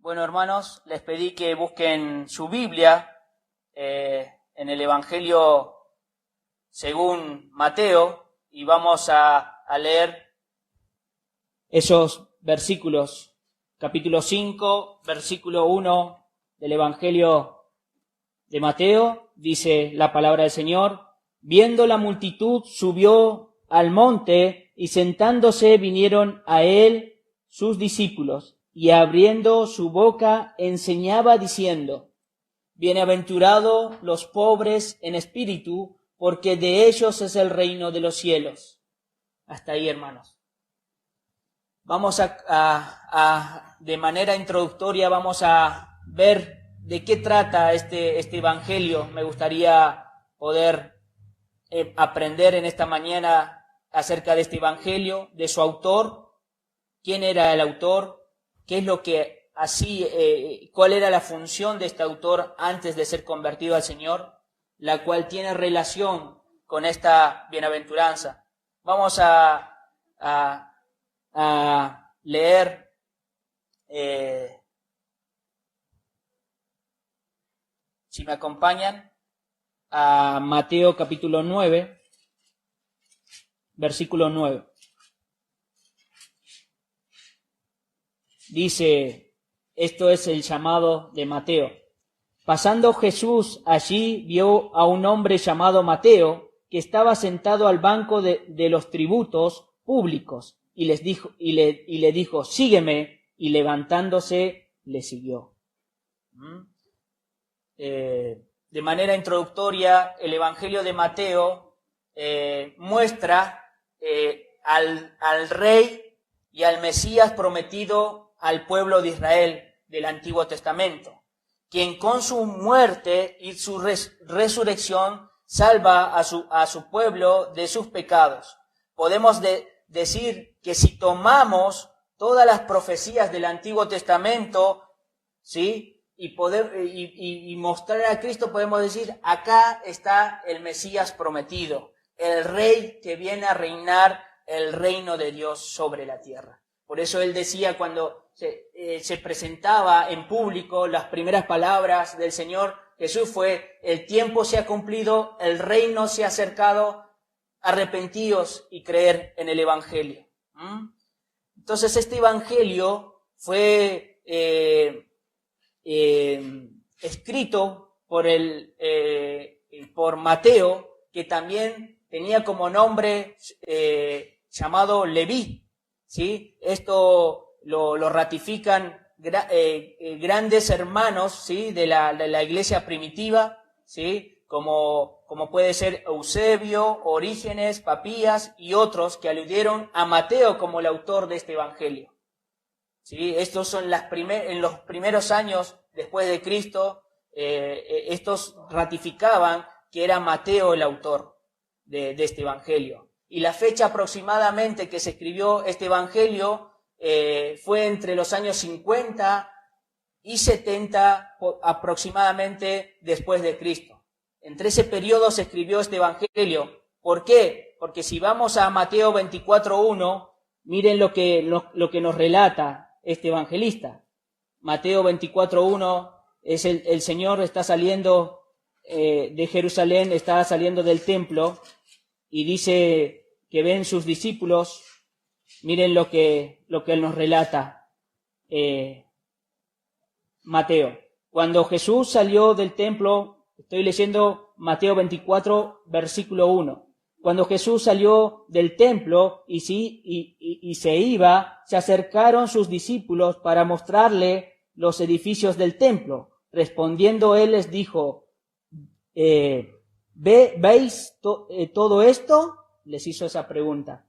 Bueno, hermanos, les pedí que busquen su Biblia en el Evangelio según Mateo y vamos a leer esos versículos. Capítulo 5, versículo 1 del Evangelio de Mateo, dice la palabra del Señor: viendo la multitud, subió al monte y sentándose vinieron a él sus discípulos. Y abriendo su boca enseñaba diciendo: bienaventurados los pobres en espíritu, porque de ellos es el reino de los cielos. Hasta ahí, hermanos. Vamos de manera introductoria, vamos a ver de qué trata este evangelio. Me gustaría poder aprender en esta mañana acerca de este evangelio, de su autor, quién era el autor, qué es lo que cuál era la función de este autor antes de ser convertido al Señor, la cual tiene relación con esta bienaventuranza. Vamos a leer si me acompañan, a Mateo capítulo 9, versículo 9. Dice, esto es el llamado de Mateo. Pasando Jesús allí, vio a un hombre llamado Mateo, que estaba sentado al banco de los tributos públicos, y le dijo, sígueme, y levantándose, le siguió. De manera introductoria, el Evangelio de Mateo muestra al Rey y al Mesías prometido al pueblo de Israel del Antiguo Testamento, quien con su muerte y su resurrección salva a su pueblo de sus pecados. Podemos decir que si tomamos todas las profecías del Antiguo Testamento, ¿sí?, y mostrar a Cristo, podemos decir, acá está el Mesías prometido, el Rey que viene a reinar el reino de Dios sobre la tierra. Por eso él decía, cuando se presentaba en público, las primeras palabras del Señor Jesús fue: el tiempo se ha cumplido, el reino se ha acercado, arrepentíos y creer en el Evangelio. Entonces este Evangelio fue escrito por Mateo, que también tenía como nombre llamado Leví, ¿sí? Esto lo ratifican grandes hermanos, ¿sí?, de la iglesia primitiva, ¿sí?, como puede ser Eusebio, Orígenes, Papías y otros que aludieron a Mateo como el autor de este evangelio. ¿Sí? Estos son en los primeros años después de Cristo, estos ratificaban que era Mateo el autor de este evangelio. Y la fecha aproximadamente que se escribió este evangelio fue entre los años 50 y 70 aproximadamente después de Cristo. Entre ese periodo se escribió este evangelio. ¿Por qué? Porque si vamos a Mateo 24:1, miren lo que nos relata este evangelista. Mateo 24:1 es el Señor está saliendo de Jerusalén, está saliendo del templo y dice que ven sus discípulos. Miren lo que él nos relata, Mateo. Cuando Jesús salió del templo, estoy leyendo Mateo 24, versículo 1. Cuando Jesús salió del templo y se iba, se acercaron sus discípulos para mostrarle los edificios del templo. Respondiendo él les dijo, ¿veis todo esto? Les hizo esa pregunta.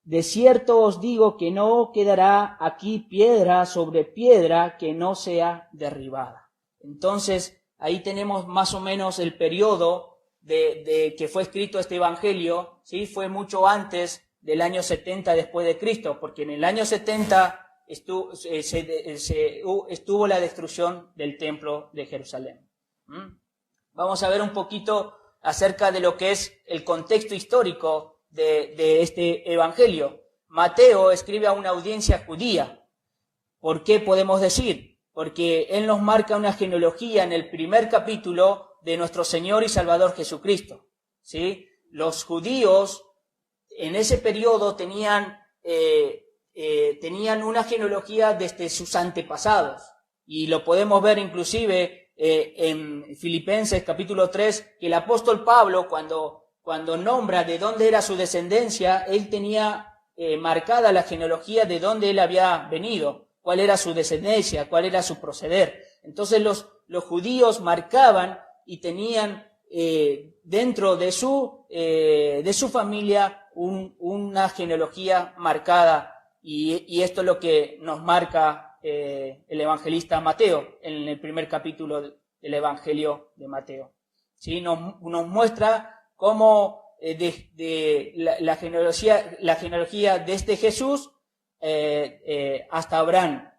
De cierto os digo que no quedará aquí piedra sobre piedra que no sea derribada. Entonces, ahí tenemos más o menos el periodo de que fue escrito este evangelio, ¿sí? Fue mucho antes del año 70 después de Cristo, porque en el año 70 estuvo la destrucción del templo de Jerusalén. Vamos a ver un poquito acerca de lo que es el contexto histórico de este evangelio. Mateo escribe a una audiencia judía. ¿Por qué podemos decir? porque él nos marca una genealogía en el primer capítulo de nuestro Señor y Salvador Jesucristo, ¿sí? Los judíos en ese periodo tenían una genealogía desde sus antepasados, y lo podemos ver inclusive en Filipenses capítulo 3, que el apóstol Pablo cuando nombra de dónde era su descendencia, él tenía marcada la genealogía de dónde él había venido, cuál era su descendencia, cuál era su proceder. Entonces los judíos marcaban y tenían dentro de su familia una genealogía marcada, y esto es lo que nos marca el evangelista Mateo en el primer capítulo del Evangelio de Mateo. ¿Sí? Nos muestra cómo la genealogía desde Jesús hasta Abraham.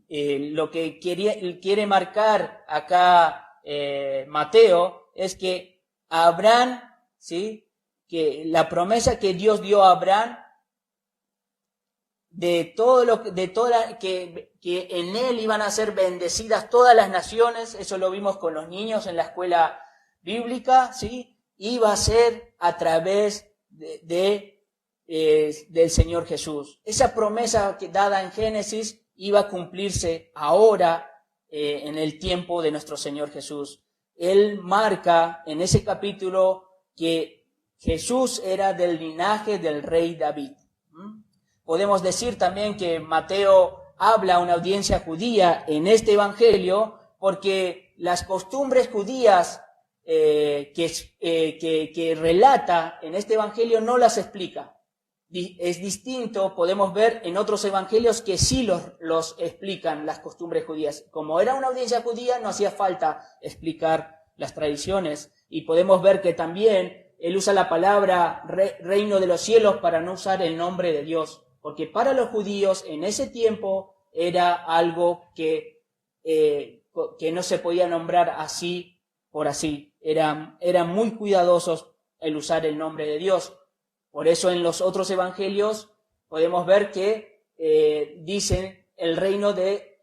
Lo que quiere marcar acá Mateo es que Abraham, ¿sí? Que la promesa que Dios dio a Abraham que en él iban a ser bendecidas todas las naciones, eso lo vimos con los niños en la escuela bíblica, ¿sí? Iba a ser a través del Señor Jesús. Esa promesa dada en Génesis iba a cumplirse ahora en el tiempo de nuestro Señor Jesús. Él marca en ese capítulo que Jesús era del linaje del rey David. Podemos decir también que Mateo habla a una audiencia judía en este evangelio porque las costumbres judías que relata en este evangelio no las explica. Es distinto, podemos ver en otros evangelios que sí los explican las costumbres judías. Como era una audiencia judía, no hacía falta explicar las tradiciones. Y podemos ver que también él usa la palabra reino de los cielos para no usar el nombre de Dios. Porque para los judíos en ese tiempo era algo que no se podía nombrar así por así. Eran muy cuidadosos el usar el nombre de Dios. Por eso en los otros evangelios podemos ver que dicen el reino de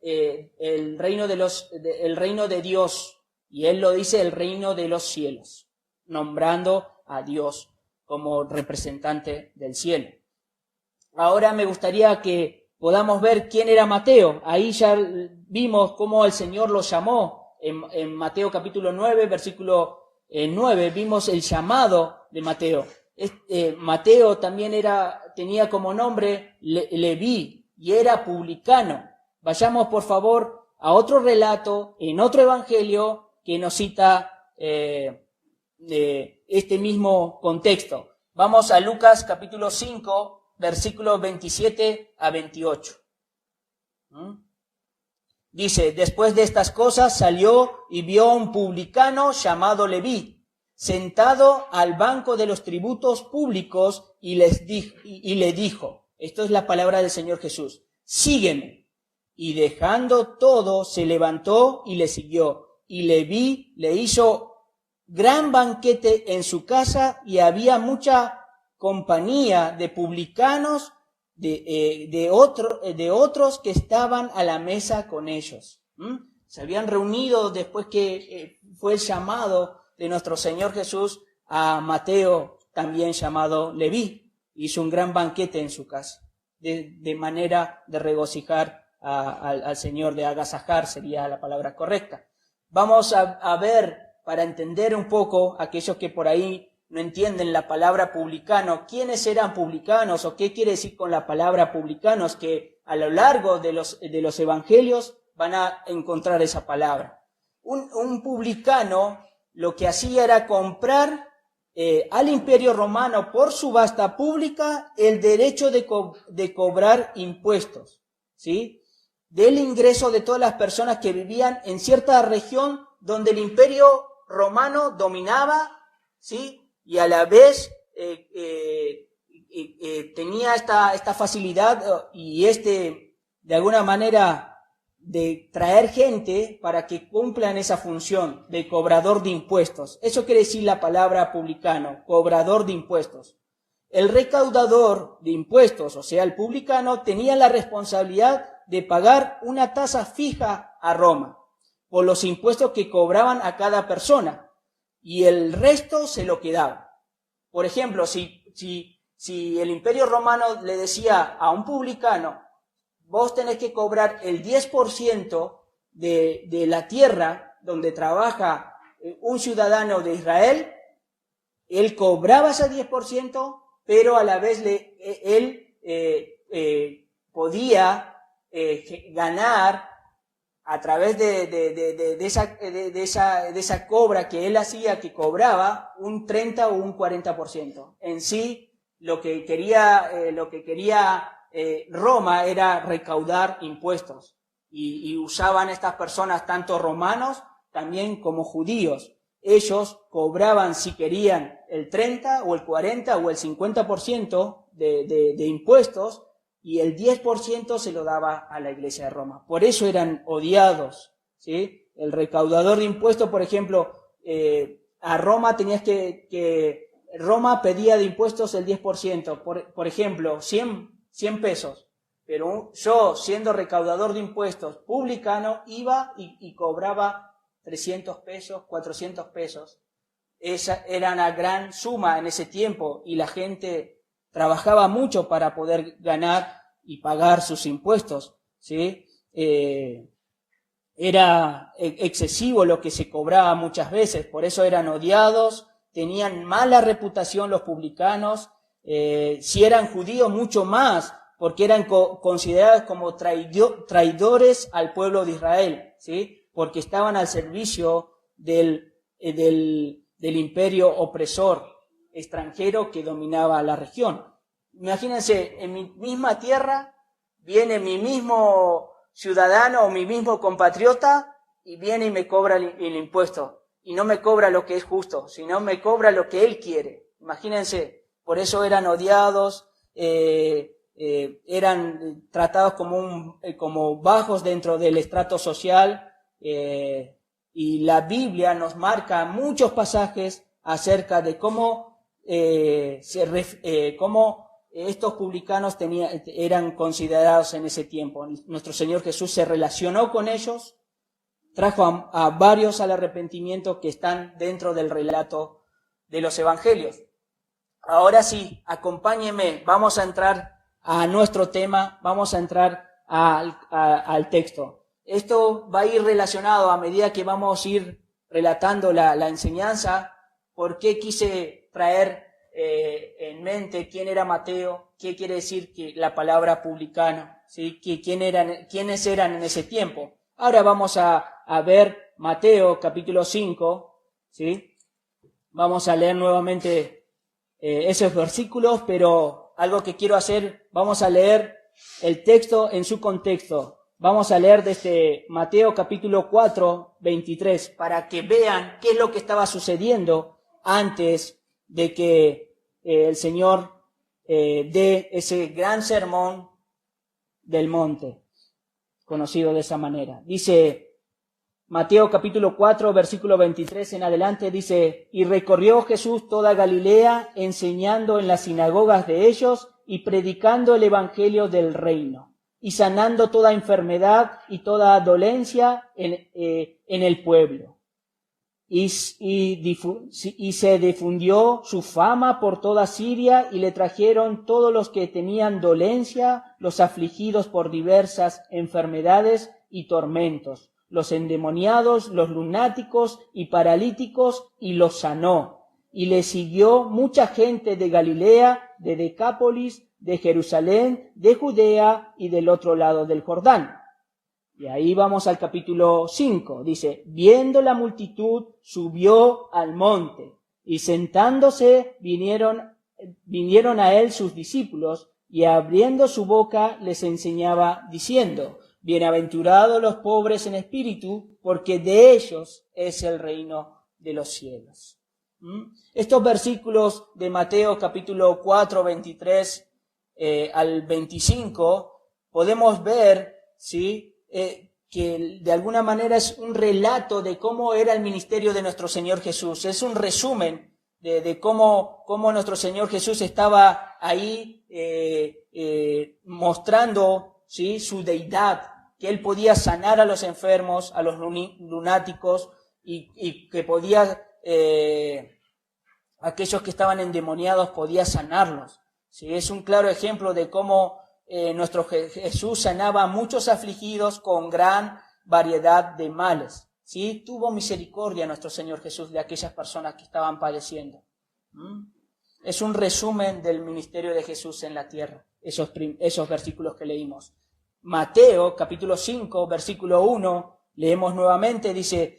Dios, y él lo dice el reino de los cielos, nombrando a Dios como representante del cielo. Ahora me gustaría que podamos ver quién era Mateo. Ahí ya vimos cómo el Señor lo llamó. En Mateo capítulo 9, versículo 9, vimos el llamado de Mateo. Mateo también tenía como nombre Leví y era publicano. Vayamos por favor a otro relato en otro evangelio que nos cita este mismo contexto. Vamos a Lucas capítulo 5, versículos 27 a 28. Dice, después de estas cosas salió y vio a un publicano llamado Leví, sentado al banco de los tributos públicos, y le dijo, esto es la palabra del Señor Jesús, sígueme. Y dejando todo, se levantó y le siguió. Y Leví le hizo gran banquete en su casa, y había mucha compañía de publicanos, de otros que estaban a la mesa con ellos. Se habían reunido después que fue el llamado de nuestro Señor Jesús a Mateo, también llamado Leví. Hizo un gran banquete en su casa, de manera de regocijar al Señor, de agasajar sería la palabra correcta. Vamos a ver, para entender un poco aquellos que por ahí no entienden la palabra publicano, quiénes eran publicanos o qué quiere decir con la palabra publicanos, que a lo largo de los evangelios van a encontrar esa palabra. Un publicano lo que hacía era comprar al Imperio Romano por subasta pública el derecho de cobrar impuestos, ¿sí? Del ingreso de todas las personas que vivían en cierta región donde el Imperio Romano dominaba, ¿sí? Y a la vez tenía esta facilidad y de alguna manera de traer gente para que cumplan esa función de cobrador de impuestos. Eso quiere decir la palabra publicano, cobrador de impuestos. El recaudador de impuestos, o sea, el publicano, tenía la responsabilidad de pagar una tasa fija a Roma por los impuestos que cobraban a cada persona, y el resto se lo quedaba. Por ejemplo, si el Imperio Romano le decía a un publicano, vos tenés que cobrar el 10% de la tierra donde trabaja un ciudadano de Israel, él cobraba ese 10%, pero a la vez él podía ganar a través de esa cobra que él hacía, que cobraba un 30 o un 40%. En sí, lo que quería Roma era recaudar impuestos, y usaban estas personas, tanto romanos también como judíos. Ellos cobraban, si querían, el 30 o el 40 o el 50% de impuestos, y el 10% se lo daba a la Iglesia de Roma. Por eso eran odiados, ¿sí? El recaudador de impuestos, por ejemplo, a Roma Roma pedía de impuestos el 10%, por ejemplo, 100 pesos. Pero yo, siendo recaudador de impuestos publicano, iba y cobraba 300 pesos, 400 pesos. Esa era una gran suma en ese tiempo, y la gente trabajaba mucho para poder ganar y pagar sus impuestos, ¿sí? Era excesivo lo que se cobraba muchas veces, por eso eran odiados, tenían mala reputación los publicanos, si eran judíos mucho más, porque eran considerados como traidores al pueblo de Israel, ¿sí? Porque estaban al servicio del imperio opresor extranjero que dominaba la región. Imagínense, en mi misma tierra viene mi mismo ciudadano o mi mismo compatriota y viene y me cobra el impuesto, y no me cobra lo que es justo, sino me cobra lo que él quiere. Imagínense, por eso eran odiados, eran tratados como bajos dentro del estrato social, y la Biblia nos marca muchos pasajes acerca de cómo estos publicanos eran considerados en ese tiempo. Nuestro Señor Jesús se relacionó con ellos, trajo a varios al arrepentimiento, que están dentro del relato de los evangelios. Ahora sí, acompáñenme, vamos a entrar a nuestro tema, vamos a entrar al texto. Esto va a ir relacionado a medida que vamos a ir relatando la enseñanza. ¿Por qué quise traer en mente quién era Mateo? ¿Qué quiere decir que la palabra publicano? ¿Sí? ¿Quiénes eran en ese tiempo? Ahora vamos a ver Mateo capítulo 5, ¿sí? Vamos a leer nuevamente esos versículos, pero algo que quiero hacer, vamos a leer el texto en su contexto. Vamos a leer desde Mateo capítulo 4, 23, para que vean qué es lo que estaba sucediendo antes de que el Señor dé ese gran sermón del monte, conocido de esa manera. Dice Mateo capítulo 4, versículo 23 en adelante, dice: y recorrió Jesús toda Galilea, enseñando en las sinagogas de ellos y predicando el evangelio del reino, y sanando toda enfermedad y toda dolencia en el pueblo. Y se difundió su fama por toda Siria, y le trajeron todos los que tenían dolencia, los afligidos por diversas enfermedades y tormentos, los endemoniados, los lunáticos y paralíticos, y los sanó. Y le siguió mucha gente de Galilea, de Decápolis, de Jerusalén, de Judea y del otro lado del Jordán. Y ahí vamos al capítulo 5. Dice: viendo la multitud, subió al monte, y sentándose vinieron a él sus discípulos, y abriendo su boca les enseñaba diciendo: bienaventurados los pobres en espíritu, porque de ellos es el reino de los cielos. Estos versículos de Mateo capítulo 4, 23 al 25, podemos ver, ¿sí?, que de alguna manera es un relato de cómo era el ministerio de nuestro Señor Jesús. Es un resumen de cómo nuestro Señor Jesús estaba ahí mostrando ¿sí?, su deidad, que él podía sanar a los enfermos, a los lunáticos, y que podía, aquellos que estaban endemoniados, podía sanarlos. ¿Sí? Es un claro ejemplo de cómo nuestro Jesús sanaba a muchos afligidos con gran variedad de males. ¿Sí? Tuvo misericordia nuestro Señor Jesús de aquellas personas que estaban padeciendo. Es un resumen del ministerio de Jesús en la tierra, esos versículos que leímos. Mateo, capítulo 5, versículo 1, leemos nuevamente, dice,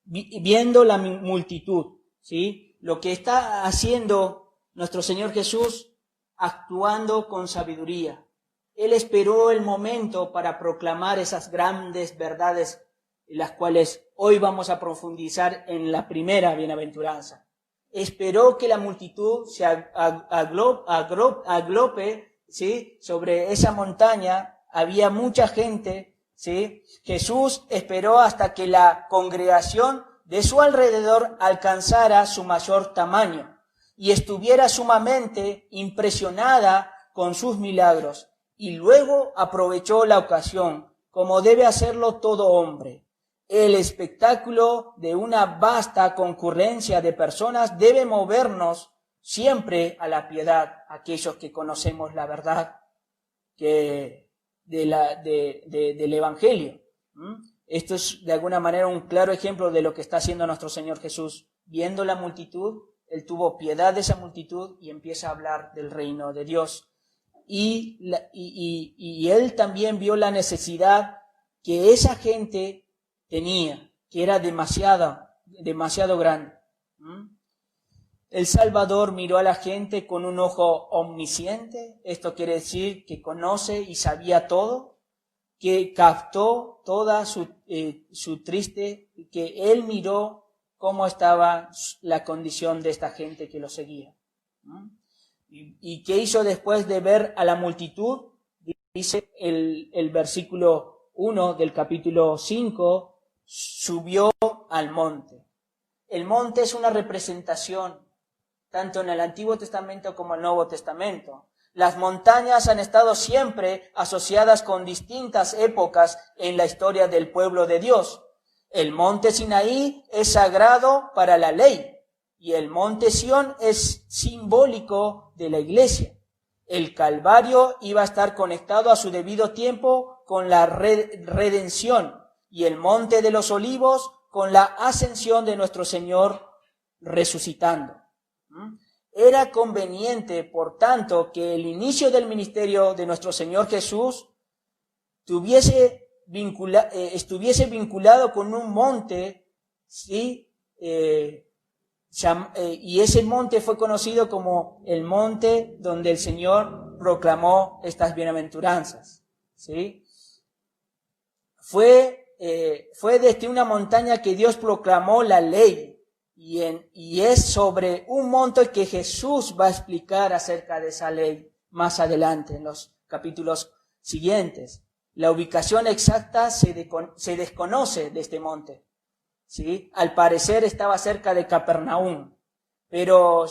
viendo la multitud, ¿sí?, lo que está haciendo nuestro Señor Jesús, actuando con sabiduría. Él esperó el momento para proclamar esas grandes verdades, las cuales hoy vamos a profundizar en la primera bienaventuranza. Esperó que la multitud se aglope, ¿sí?, sobre esa montaña. Había mucha gente, ¿sí? Jesús esperó hasta que la congregación de su alrededor alcanzara su mayor tamaño y estuviera sumamente impresionada con sus milagros, y luego aprovechó la ocasión, como debe hacerlo todo hombre. El espectáculo de una vasta concurrencia de personas debe movernos siempre a la piedad, aquellos que conocemos la verdad del Evangelio. Esto es de alguna manera un claro ejemplo de lo que está haciendo nuestro Señor Jesús. Viendo la multitud, Él tuvo piedad de esa multitud y empieza a hablar del reino de Dios. Y Él también vio la necesidad que esa gente tenía, que era demasiado grande. El Salvador miró a la gente con un ojo omnisciente. Esto quiere decir que conoce y sabía todo, que captó toda su triste, que Él miró cómo estaba la condición de esta gente que lo seguía. ¿Y qué hizo después de ver a la multitud? Dice el versículo 1 del capítulo 5, subió al monte. El monte es una representación, tanto en el Antiguo Testamento como en el Nuevo Testamento. Las montañas han estado siempre asociadas con distintas épocas en la historia del pueblo de Dios. El monte Sinaí es sagrado para la ley y el monte Sión es simbólico de la iglesia. El Calvario iba a estar conectado a su debido tiempo con la redención y el monte de los Olivos con la ascensión de nuestro Señor resucitando. Era conveniente, por tanto, que el inicio del ministerio de nuestro Señor Jesús estuviese vinculado con un monte, ¿sí? Y ese monte fue conocido como el monte donde el Señor proclamó estas bienaventuranzas, ¿sí? Fue desde una montaña que Dios proclamó la ley. Y es sobre un monte que Jesús va a explicar acerca de esa ley más adelante, en los capítulos siguientes. La ubicación exacta se desconoce de este monte, ¿sí? Al parecer estaba cerca de Capernaum, pero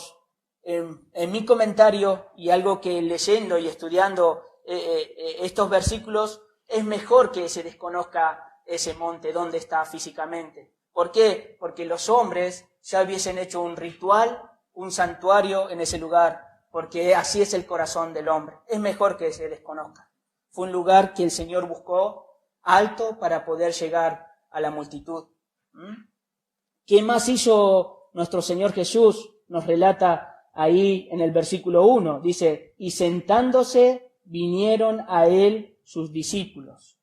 en mi comentario y algo que leyendo y estudiando estos versículos, es mejor que se desconozca ese monte, dónde está físicamente. ¿Por qué? Porque los hombres ya hubiesen hecho un ritual, un santuario en ese lugar, porque así es el corazón del hombre. Es mejor que se desconozca. Fue un lugar que el Señor buscó alto para poder llegar a la multitud. ¿Qué más hizo nuestro Señor Jesús? Nos relata ahí en el versículo 1. Dice, y sentándose vinieron a Él sus discípulos.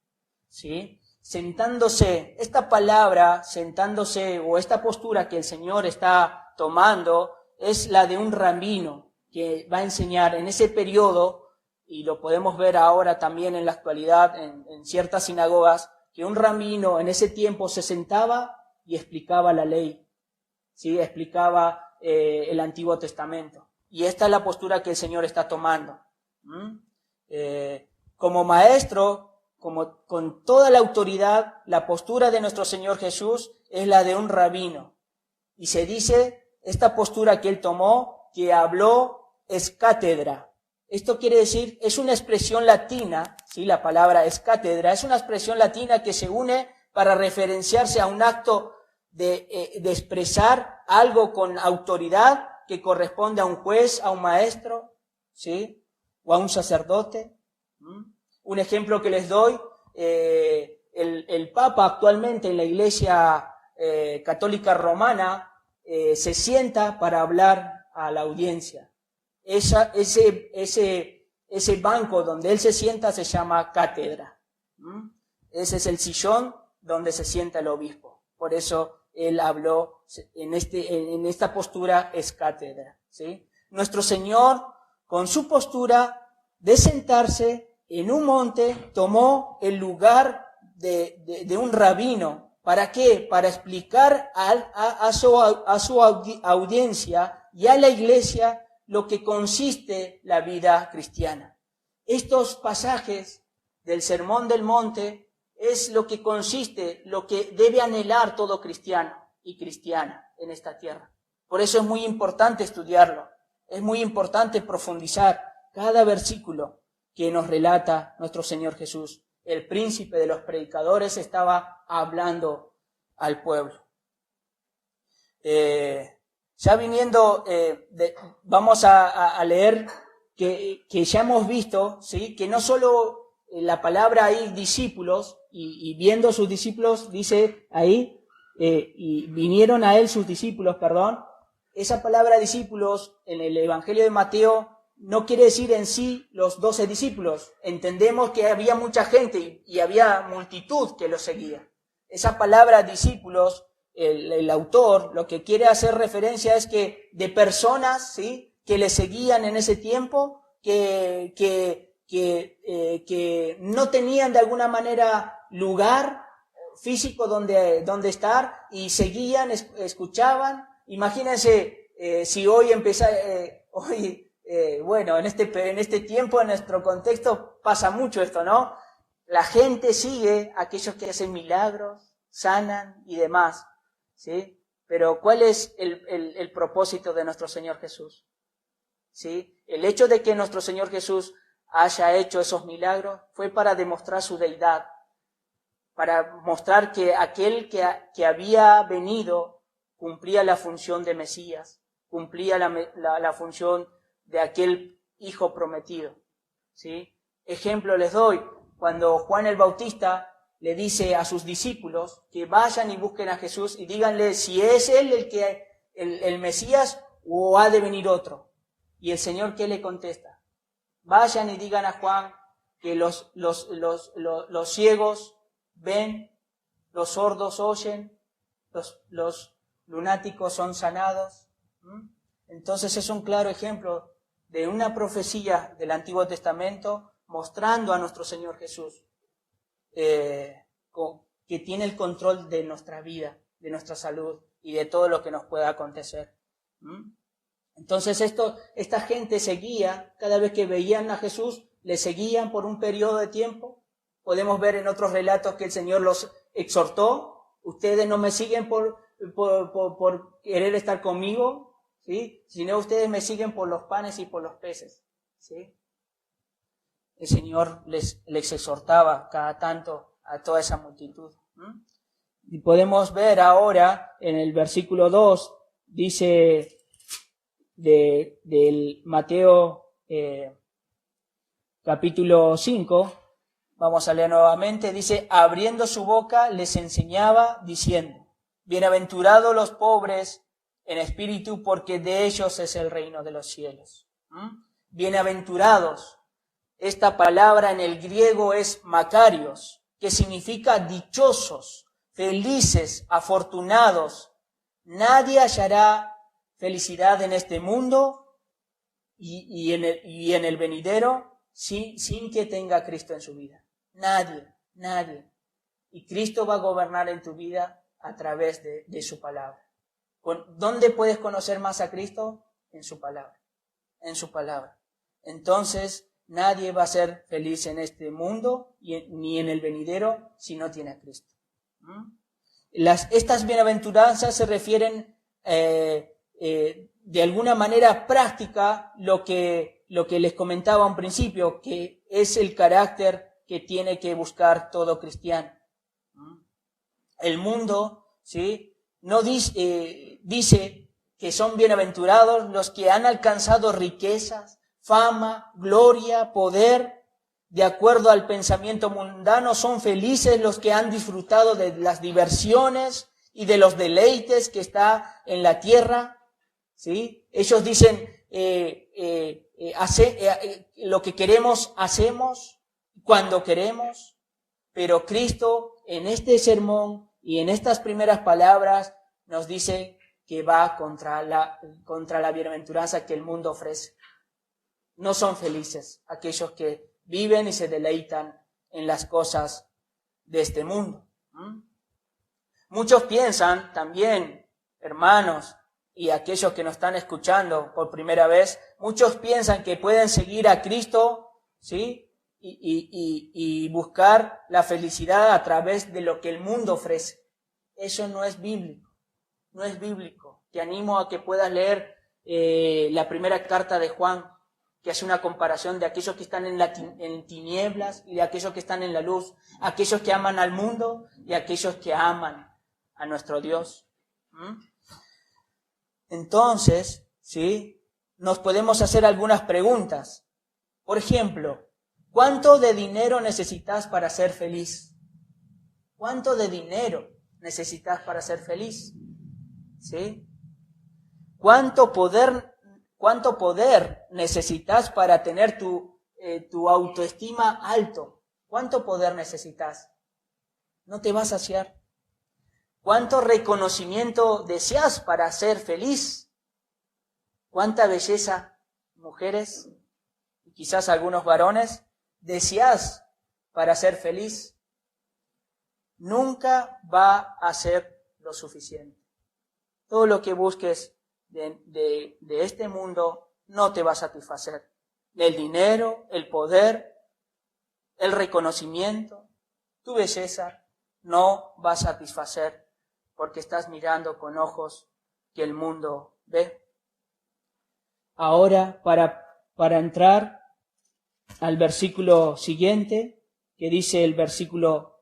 ¿Sí? Sentándose, esta palabra, sentándose, o esta postura que el Señor está tomando, es la de un rabino que va a enseñar en ese periodo, y lo podemos ver ahora también en la actualidad en ciertas sinagogas, que un rabino en ese tiempo se sentaba y explicaba la ley, ¿sí? Explicaba el Antiguo Testamento. Y esta es la postura que el Señor está tomando. Como maestro, con toda la autoridad, la postura de nuestro Señor Jesús es la de un rabino. Y se dice, esta postura que Él tomó, que habló, es cátedra. Esto quiere decir, es una expresión latina, ¿sí? La palabra es cátedra, es una expresión latina que se une para referenciarse a un acto de expresar algo con autoridad que corresponde a un juez, a un maestro, ¿sí? O a un sacerdote. Un ejemplo que les doy, el Papa actualmente en la Iglesia Católica Romana se sienta para hablar a la audiencia. Ese banco donde él se sienta se llama cátedra. Ese es el sillón donde se sienta el obispo. Por eso él habló en esta postura es cátedra, ¿sí? Nuestro Señor, con su postura de sentarse en un monte, tomó el lugar de un rabino. ¿Para qué? Para explicar a su audiencia y a la iglesia lo que consiste la vida cristiana. Estos pasajes del Sermón del Monte es lo que consiste, lo que debe anhelar todo cristiano y cristiana en esta tierra. Por eso es muy importante estudiarlo, es muy importante profundizar cada versículo que nos relata nuestro Señor Jesús. El príncipe de los predicadores estaba hablando al pueblo. Ya viniendo, vamos a leer que ya hemos visto, ¿sí? Que no solo la palabra ahí discípulos, y viendo sus discípulos, dice ahí, y vinieron a él sus discípulos, esa palabra discípulos en el Evangelio de Mateo no quiere decir en sí los 12 discípulos. Entendemos que había mucha gente y había multitud que los seguía. Esa palabra discípulos, el autor lo que quiere hacer referencia es que de personas, ¿sí? Que le seguían en ese tiempo, que no tenían de alguna manera lugar físico donde estar y seguían, escuchaban. Imagínense si hoy bueno, en este tiempo, en nuestro contexto, pasa mucho esto, ¿no? La gente sigue a aquellos que hacen milagros, sanan y demás, ¿sí? Pero ¿cuál es el propósito de nuestro Señor Jesús? ¿Sí? El hecho de que nuestro Señor Jesús haya hecho esos milagros fue para demostrar su deidad, para mostrar que aquel que había venido cumplía la función de Mesías, cumplía la función de aquel hijo prometido, ¿sí? Ejemplo les doy, cuando Juan el Bautista le dice a sus discípulos que vayan y busquen a Jesús y díganle si es él el Mesías o ha de venir otro. Y el Señor, ¿qué le contesta? Vayan y digan a Juan que los ciegos ven, los sordos oyen, los lunáticos son sanados. Entonces es un claro ejemplo de una profecía del Antiguo Testamento mostrando a nuestro Señor Jesús que tiene el control de nuestra vida, de nuestra salud y de todo lo que nos pueda acontecer. Entonces esta gente seguía, cada vez que veían a Jesús, le seguían por un periodo de tiempo. Podemos ver en otros relatos que el Señor los exhortó: ustedes no me siguen por querer estar conmigo, ¿sí? Sino ustedes me siguen por los panes y por los peces, ¿sí? El Señor les exhortaba cada tanto a toda esa multitud. Y podemos ver ahora en el versículo 2, dice del Mateo capítulo 5, vamos a leer nuevamente, dice: abriendo su boca les enseñaba diciendo: bienaventurados los pobres en espíritu, porque de ellos es el reino de los cielos. Bienaventurados. Esta palabra en el griego es makarios, que significa dichosos, felices, afortunados. Nadie hallará felicidad en este mundo y en el venidero sin que tenga a Cristo en su vida. Nadie. Y Cristo va a gobernar en tu vida a través de su palabra. ¿Dónde puedes conocer más a Cristo? En su palabra. En su palabra. Entonces, nadie va a ser feliz en este mundo ni en el venidero si no tiene a Cristo. Estas bienaventuranzas se refieren de alguna manera práctica lo que lo que les comentaba a un principio, que es el carácter que tiene que buscar todo cristiano. El mundo, ¿sí?, no dice que son bienaventurados los que han alcanzado riquezas, fama, gloria, poder. De acuerdo al pensamiento mundano, son felices los que han disfrutado de las diversiones y de los deleites que está en la tierra, ¿sí? Ellos dicen, lo que queremos hacemos cuando queremos, pero Cristo en este sermón y en estas primeras palabras nos dice que va contra la bienaventuranza que el mundo ofrece. No son felices aquellos que viven y se deleitan en las cosas de este mundo. Muchos piensan también, hermanos, y aquellos que nos están escuchando por primera vez, muchos piensan que pueden seguir a Cristo, ¿sí?, y buscar la felicidad a través de lo que el mundo ofrece. Eso no es bíblico, no es bíblico. Te animo a que puedas leer la primera carta de Juan, que hace una comparación de aquellos que están en tinieblas y de aquellos que están en la luz, aquellos que aman al mundo y aquellos que aman a nuestro Dios. Entonces, ¿sí?, nos podemos hacer algunas preguntas. Por ejemplo, ¿cuánto de dinero necesitas para ser feliz? ¿Cuánto de dinero necesitas para ser feliz? ¿Sí? ¿Cuánto poder necesitas para tener tu autoestima alto? ¿Cuánto poder necesitas? No te vas a saciar. ¿Cuánto reconocimiento deseas para ser feliz? ¿Cuánta belleza, mujeres, y quizás algunos varones, deseas para ser feliz? Nunca va a ser lo suficiente. Todo lo que busques de este mundo no te va a satisfacer. El dinero, el poder, el reconocimiento, tu belleza no va a satisfacer porque estás mirando con ojos que el mundo ve. Ahora, para entrar al versículo siguiente, que dice el versículo,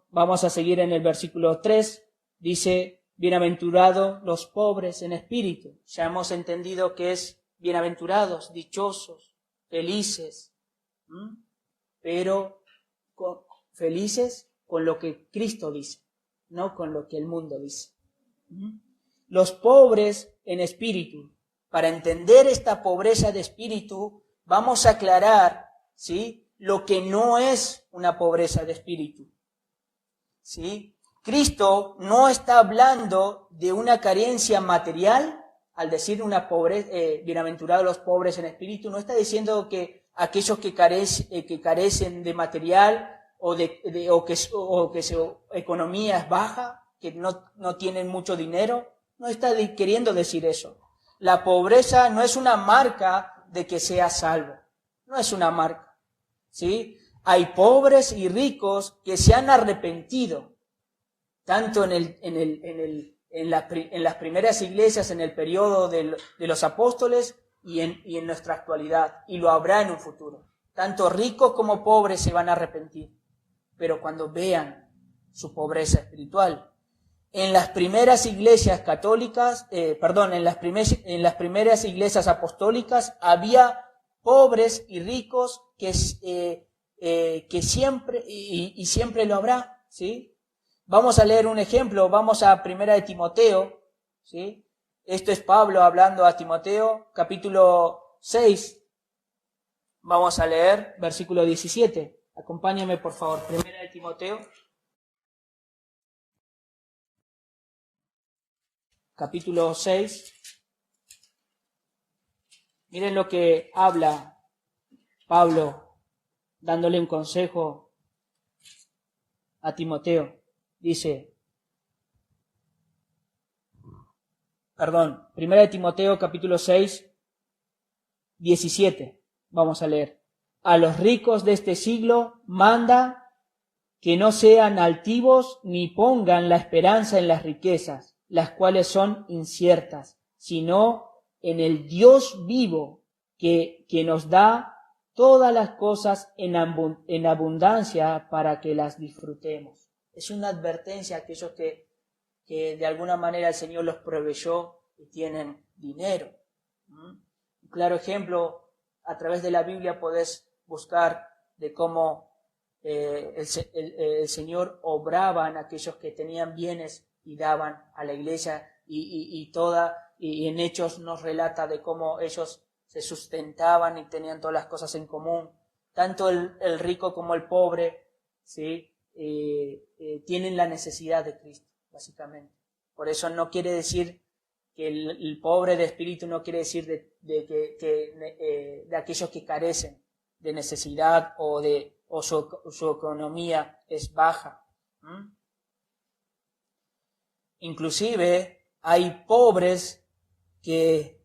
vamos a seguir en el versículo 3, dice: bienaventurados los pobres en espíritu. Ya hemos entendido que es bienaventurados, dichosos, felices, pero felices con lo que Cristo dice, no con lo que el mundo dice. Los pobres en espíritu. Para entender esta pobreza de espíritu, vamos a aclarar, ¿sí?, lo que no es una pobreza de espíritu. ¿Sí? Cristo no está hablando de una carencia material al decir una pobreza, bienaventurados los pobres en espíritu. No está diciendo que aquellos que carecen de material o que su economía es baja, que no tienen mucho dinero. No está queriendo decir eso. La pobreza no es una marca de que seas salvo. No es una marca. ¿Sí? Hay pobres y ricos que se han arrepentido, tanto en las primeras iglesias, en el periodo de los apóstoles y en nuestra actualidad, y lo habrá en un futuro. Tanto ricos como pobres se van a arrepentir, pero cuando vean su pobreza espiritual. En las primeras iglesias católicas, en las primeras iglesias apostólicas había pobres y ricos que siempre y siempre lo habrá, ¿sí? Vamos a leer un ejemplo, vamos a 1 de Timoteo, ¿sí? Esto es Pablo hablando a Timoteo, capítulo 6. Vamos a leer versículo 17. Acompáñame, por favor, 1 de Timoteo, capítulo 6. Miren lo que habla Pablo, dándole un consejo a Timoteo. Dice, 1 de Timoteo capítulo 6, 17. Vamos a leer. A los ricos de este siglo manda que no sean altivos ni pongan la esperanza en las riquezas, las cuales son inciertas, sino en el Dios vivo, que nos da todas las cosas en abundancia para que las disfrutemos. Es una advertencia a aquellos que de alguna manera el Señor los proveyó y tienen dinero. Un claro ejemplo, a través de la Biblia podés buscar de cómo el Señor obraba en aquellos que tenían bienes y daban a la iglesia y en Hechos nos relata de cómo ellos se sustentaban y tenían todas las cosas en común. Tanto el rico como el pobre, ¿sí? Tienen la necesidad de Cristo, básicamente. Por eso no quiere decir que el pobre de espíritu no quiere decir de aquellos que carecen de necesidad o su economía es baja. Inclusive hay pobres que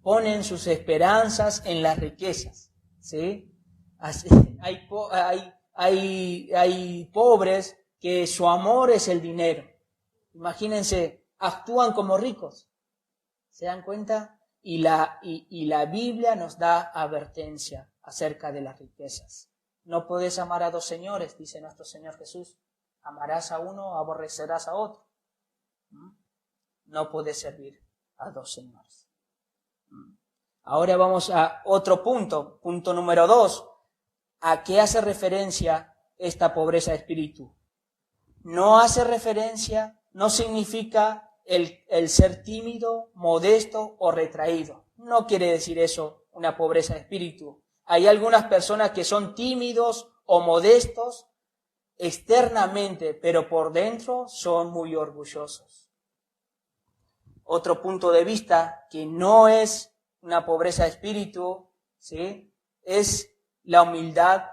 ponen sus esperanzas en las riquezas, ¿sí? Hay pobres que su amor es el dinero. Imagínense, actúan como ricos. ¿Se dan cuenta? Y la Biblia nos da advertencia acerca de las riquezas. No podés amar a dos señores, dice nuestro Señor Jesús. Amarás a uno, aborrecerás a otro. No podés servir a dos señores. Ahora vamos a otro punto, punto número 2. ¿A qué hace referencia esta pobreza de espíritu? No hace referencia, no significa el ser tímido, modesto o retraído. No quiere decir eso una pobreza de espíritu. Hay algunas personas que son tímidos o modestos externamente, pero por dentro son muy orgullosos. Otro punto de vista que no es una pobreza de espíritu, ¿sí? Es la humildad,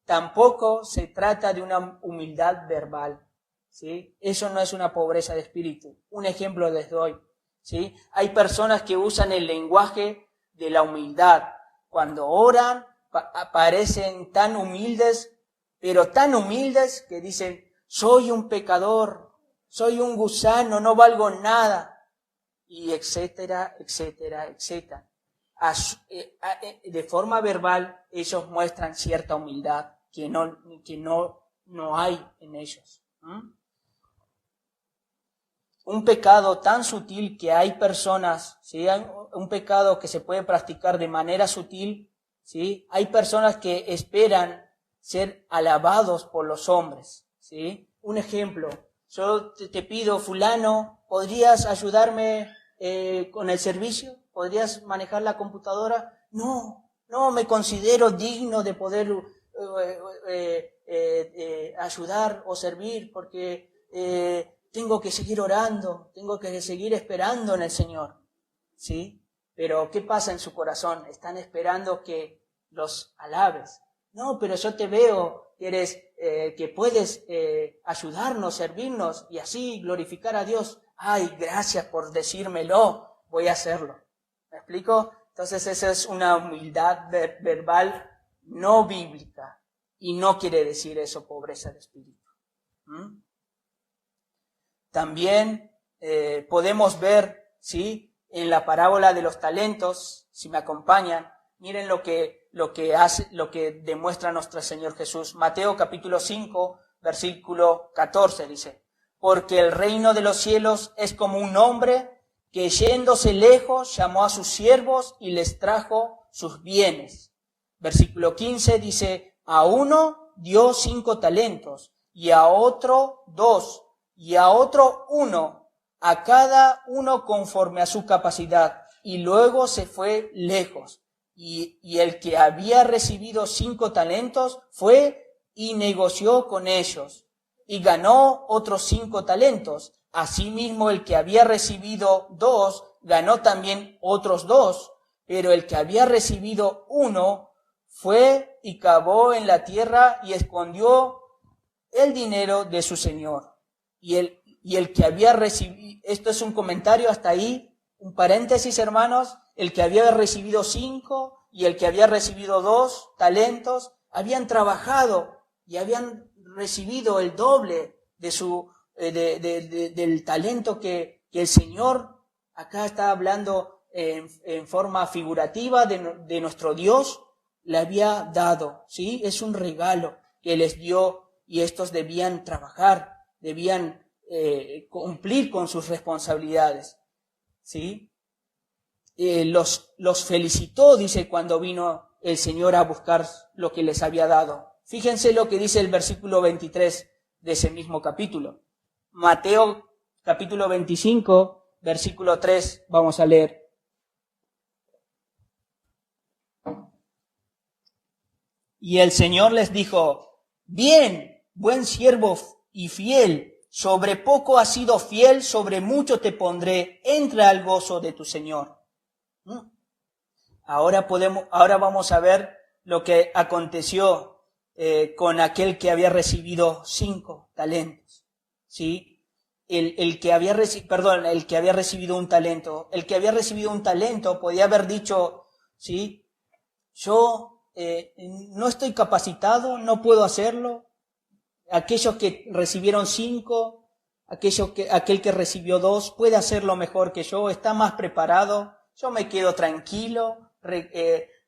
tampoco se trata de una humildad verbal, ¿sí? Eso no es una pobreza de espíritu. Un ejemplo les doy, ¿sí? Hay personas que usan el lenguaje de la humildad. Cuando oran, parecen tan humildes, pero tan humildes que dicen, soy un pecador, soy un gusano, no valgo nada, y etcétera, etcétera, etcétera. De forma verbal, ellos muestran cierta humildad que no hay en ellos. Un pecado tan sutil que hay personas, ¿sí? Un pecado que se puede practicar de manera sutil, ¿sí? Hay personas que esperan ser alabados por los hombres, ¿sí? Un ejemplo, yo te pido, fulano, ¿podrías ayudarme con el servicio? ¿Podrías manejar la computadora? No me considero digno de poder ayudar o servir porque tengo que seguir orando, tengo que seguir esperando en el Señor, ¿sí? Pero ¿qué pasa en su corazón? Están esperando que los alabes. No, pero yo te veo que eres, que puedes ayudarnos, servirnos y así glorificar a Dios. Ay, gracias por decírmelo, voy a hacerlo. ¿Me explico? Entonces esa es una humildad verbal no bíblica y no quiere decir eso pobreza de espíritu. También podemos ver, ¿sí? En la parábola de los talentos, si me acompañan, miren lo que demuestra nuestro Señor Jesús. Mateo capítulo 5, versículo 14 dice, porque el reino de los cielos es como un hombre que yéndose lejos llamó a sus siervos y les trajo sus bienes. Versículo 15 dice, a uno dio 5 talentos, y a otro 2, y a otro 1, a cada uno conforme a su capacidad, y luego se fue lejos. Y el que había recibido 5 talentos fue y negoció con ellos, y ganó otros 5 talentos. Asimismo, el que había recibido 2, ganó también otros 2, pero el que había recibido 1, fue y cavó en la tierra y escondió el dinero de su señor. Y el que había recibido, esto es un comentario hasta ahí, un paréntesis, hermanos, el que había recibido 5 y el que había recibido 2 talentos, habían trabajado y habían recibido el doble de del talento que el Señor, acá está hablando en forma figurativa de nuestro Dios, le había dado, ¿sí? Es un regalo que les dio y estos debían trabajar, debían cumplir con sus responsabilidades, ¿sí? Los felicitó, dice, cuando vino el Señor a buscar lo que les había dado. Fíjense lo que dice el versículo 23 de ese mismo capítulo. Mateo capítulo 25, versículo 3, vamos a leer. Y el Señor les dijo: bien, buen siervo y fiel, sobre poco has sido fiel, sobre mucho te pondré, entra al gozo de tu Señor. Ahora vamos a ver lo que aconteció con aquel que había recibido 5 talentos, ¿sí? El que había recibido un talento. El que había recibido un talento podía haber dicho, ¿sí? Yo no estoy capacitado, no puedo hacerlo. Aquellos que recibieron 5, aquel que recibió 2 puede hacerlo mejor que yo, está más preparado. Yo me quedo tranquilo,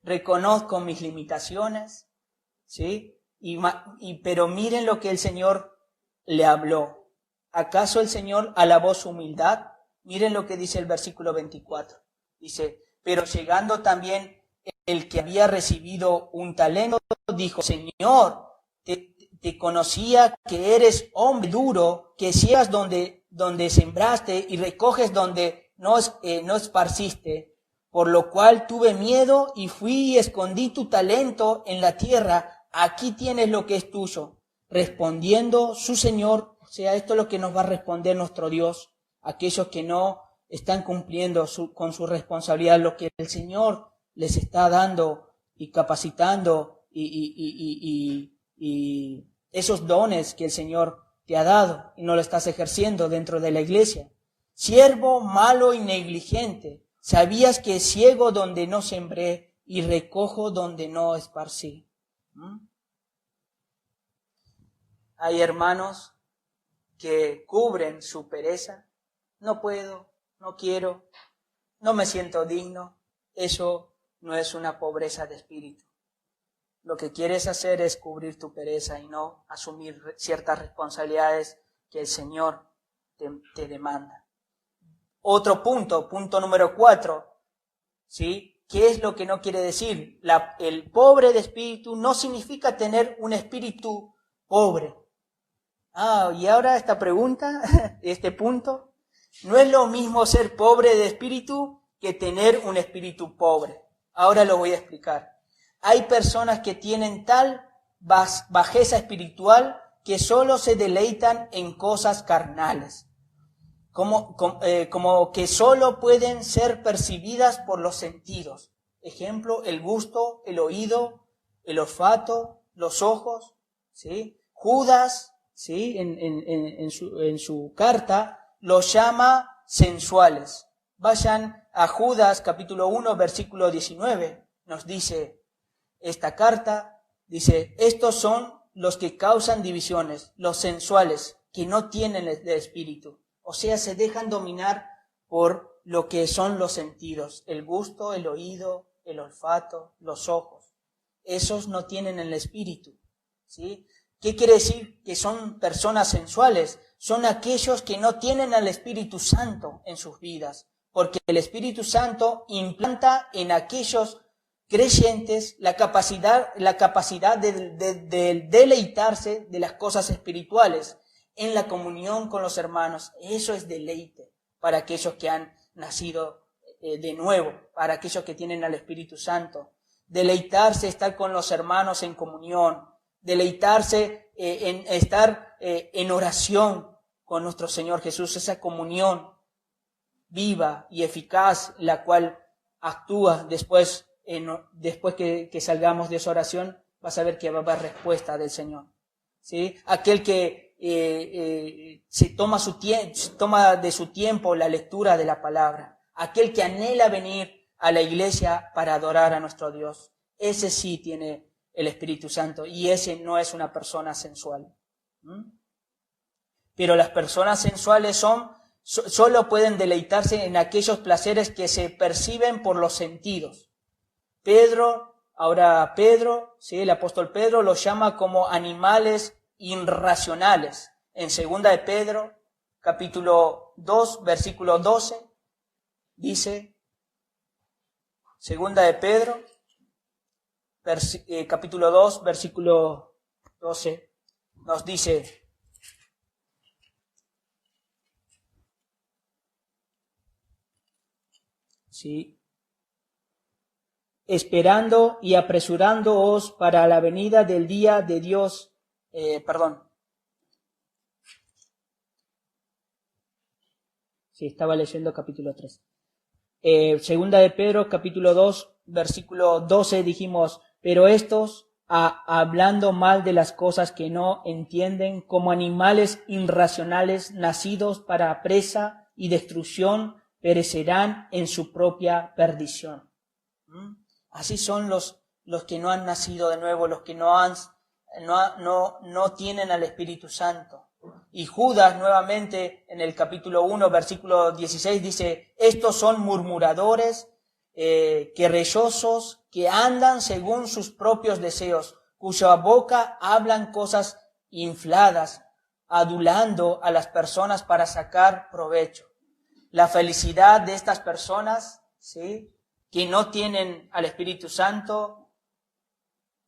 reconozco mis limitaciones, ¿sí? Pero miren lo que el Señor le habló. ¿Acaso el Señor alabó su humildad? Miren lo que dice el versículo 24. Dice: pero llegando también el que había recibido un talento, dijo: Señor, te conocía que eres hombre duro, que ciegas donde sembraste y recoges donde no esparciste, por lo cual tuve miedo y fui y escondí tu talento en la tierra. Aquí tienes lo que es tuyo. Respondiendo su Señor, o sea, esto es lo que nos va a responder nuestro Dios, aquellos que no están cumpliendo con su responsabilidad, lo que el Señor les está dando y capacitando y esos dones que el Señor te ha dado y no lo estás ejerciendo dentro de la iglesia. Siervo malo y negligente, sabías que ciego donde no sembré y recojo donde no esparcí. Hay hermanos que cubren su pereza. No puedo, no quiero, no me siento digno. Eso no es una pobreza de espíritu. Lo que quieres hacer es cubrir tu pereza y no asumir ciertas responsabilidades que el Señor te demanda. Otro punto número 4, ¿sí? ¿Qué es lo que no quiere decir? El pobre de espíritu no significa tener un espíritu pobre. Y ahora esta pregunta, este punto, no es lo mismo ser pobre de espíritu que tener un espíritu pobre. Ahora lo voy a explicar. Hay personas que tienen tal bajeza espiritual que solo se deleitan en cosas carnales. Como que solo pueden ser percibidas por los sentidos. Ejemplo, el gusto, el oído, el olfato, los ojos, ¿sí? Judas, ¿sí? En su carta los llama sensuales. Vayan a Judas capítulo 1 versículo 19. Nos dice esta carta, dice: estos son los que causan divisiones, los sensuales, que no tienen el espíritu. O sea, se dejan dominar por lo que son los sentidos, el gusto, el oído, el olfato, los ojos. Esos no tienen el espíritu, ¿sí? ¿Qué quiere decir que son personas sensuales? Son aquellos que no tienen al Espíritu Santo en sus vidas, porque el Espíritu Santo implanta en aquellos creyentes la capacidad de deleitarse de las cosas espirituales, en la comunión con los hermanos. Eso es deleite para aquellos que han nacido de nuevo, para aquellos que tienen al Espíritu Santo. Deleitarse, estar con los hermanos en comunión, deleitarse en estar en oración con nuestro Señor Jesús, esa comunión viva y eficaz, la cual actúa después que salgamos de esa oración. Vas a ver que va a haber respuesta del Señor, ¿sí? Aquel que se toma de su tiempo la lectura de la palabra, aquel que anhela venir a la iglesia para adorar a nuestro Dios, ese sí tiene el Espíritu Santo y ese no es una persona sensual. Pero las personas sensuales son solo pueden deleitarse en aquellos placeres que se perciben por los sentidos. Pedro, ¿sí? El apóstol Pedro los llama como animales irracionales. En 2 de Pedro, capítulo 2, versículo 12, dice, 2 de Pedro, capítulo 2, versículo 12, nos dice, ¿sí? Esperando y apresurándoos para la venida del día de Dios, Sí, estaba leyendo capítulo 3. Segunda de Pedro, capítulo 2, versículo 12, dijimos, pero estos, hablando mal de las cosas que no entienden, como animales irracionales nacidos para presa y destrucción, perecerán en su propia perdición. Así son los que no han nacido de nuevo, los que no tienen al Espíritu Santo. Y Judas nuevamente en el capítulo 1, versículo 16 dice, estos son murmuradores, querellosos, que andan según sus propios deseos, cuya boca hablan cosas infladas, adulando a las personas para sacar provecho. La felicidad de estas personas, ¿sí?, que no tienen al Espíritu Santo,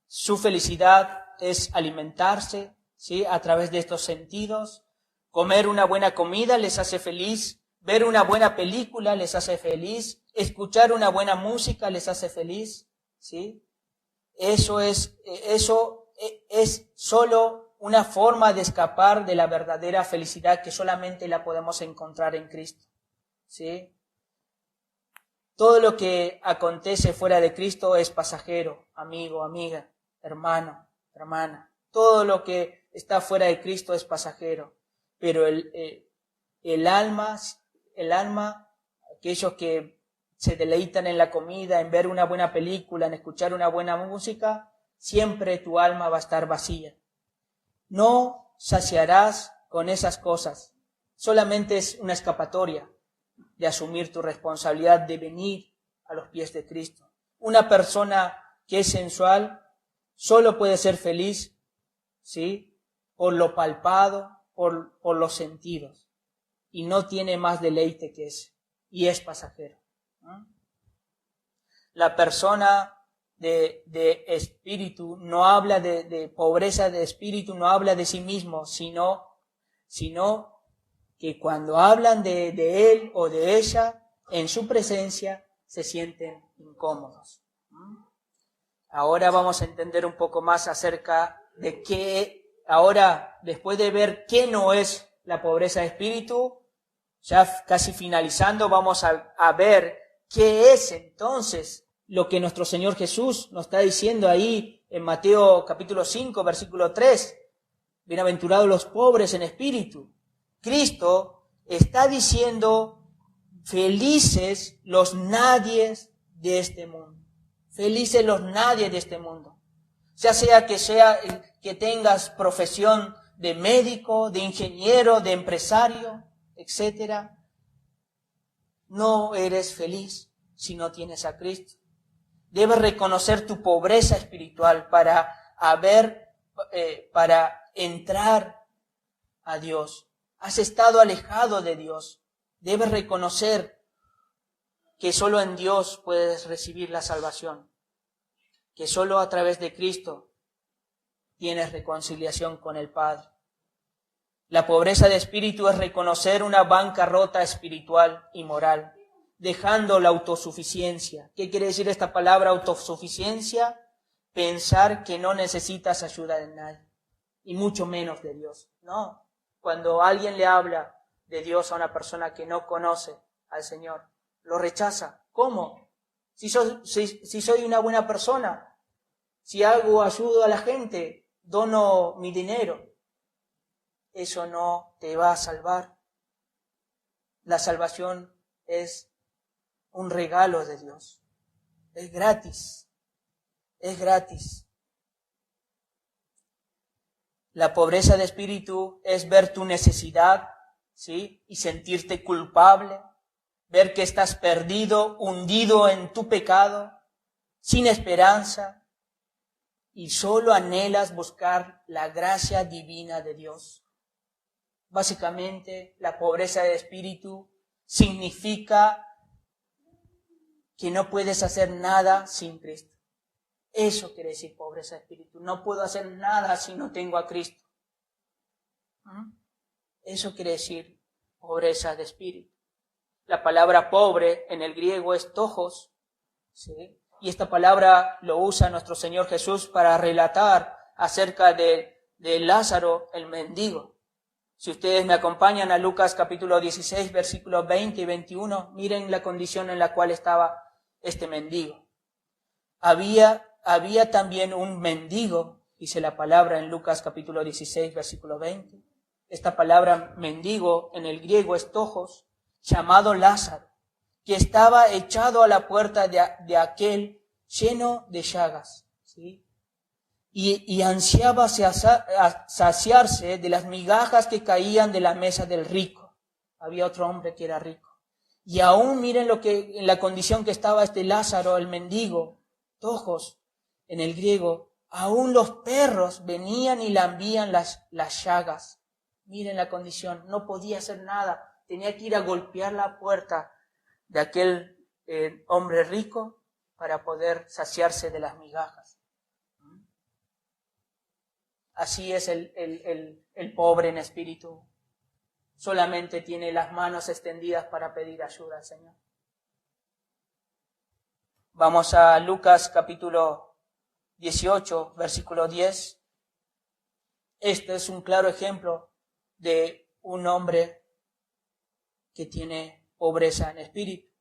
su felicidad es alimentarse, ¿sí?, a través de estos sentidos. Comer una buena comida les hace feliz, ver una buena película les hace feliz, escuchar una buena música les hace feliz, ¿sí? Eso es solo una forma de escapar de la verdadera felicidad que solamente la podemos encontrar en Cristo, ¿sí? Todo lo que acontece fuera de Cristo es pasajero, amigo, amiga, hermano, hermana. Todo lo que está fuera de Cristo es pasajero. Pero el alma, aquellos que se deleitan en la comida, en ver una buena película, en escuchar una buena música, siempre tu alma va a estar vacía. No saciarás con esas cosas. Solamente es una escapatoria de asumir tu responsabilidad de venir a los pies de Cristo. Una persona que es sensual solo puede ser feliz, ¿sí?, por lo palpado, por los sentidos, y no tiene más deleite que ese, y es pasajero. La persona de espíritu no habla de pobreza de espíritu, no habla de sí mismo, sino que cuando hablan de él o de ella, en su presencia se sienten incómodos. Ahora vamos a entender un poco más acerca de qué, ahora después de ver qué no es la pobreza de espíritu, ya casi finalizando, vamos a ver qué es entonces lo que nuestro Señor Jesús nos está diciendo ahí en Mateo capítulo 5, versículo 3. Bienaventurados los pobres en espíritu. Cristo está diciendo, felices los nadies de este mundo. Felices los nadies de este mundo. Ya sea que tengas profesión de médico, de ingeniero, de empresario, etcétera. No eres feliz si no tienes a Cristo. Debes reconocer tu pobreza espiritual para entrar a Dios. Has estado alejado de Dios. Debes reconocer que solo en Dios puedes recibir la salvación. Que solo a través de Cristo tienes reconciliación con el Padre. La pobreza de espíritu es reconocer una bancarrota espiritual y moral, dejando la autosuficiencia. ¿Qué quiere decir esta palabra autosuficiencia? Pensar que no necesitas ayuda de nadie, y mucho menos de Dios. No, cuando alguien le habla de Dios a una persona que no conoce al Señor, lo rechaza. ¿Cómo? Si soy una buena persona, si ayudo a la gente, dono mi dinero, eso no te va a salvar. La salvación es un regalo de Dios. Es gratis. Es gratis. La pobreza de espíritu es ver tu necesidad, ¿sí? Y sentirte culpable, ver que estás perdido, hundido en tu pecado, sin esperanza, y solo anhelas buscar la gracia divina de Dios. Básicamente, la pobreza de espíritu significa que no puedes hacer nada sin Cristo. Eso quiere decir pobreza de espíritu. No puedo hacer nada si no tengo a Cristo. Eso quiere decir pobreza de espíritu. La palabra pobre en el griego es tojos, ¿sí? Y esta palabra lo usa nuestro Señor Jesús para relatar acerca de Lázaro, el mendigo. Si ustedes me acompañan a Lucas capítulo 16, versículos 20 y 21, miren la condición en la cual estaba este mendigo. Había también un mendigo, dice la palabra en Lucas capítulo 16, versículo 20. Esta palabra mendigo en el griego es tojos, llamado Lázaro, que estaba echado a la puerta de aquel lleno de llagas, ¿sí? Y ansiaba saciarse de las migajas que caían de la mesa del rico. Había otro hombre que era rico. Y aún miren en la condición que estaba este Lázaro, el mendigo, tojos en el griego, aún los perros venían y lambían las llagas. Miren la condición, no podía hacer nada, tenía que ir a golpear la puerta de aquel hombre rico para poder saciarse de las migajas. Así es el pobre en espíritu. Solamente tiene las manos extendidas para pedir ayuda al Señor. Vamos a Lucas capítulo 18, versículo 10. Este es un claro ejemplo de un hombre que tiene pobreza en espíritu.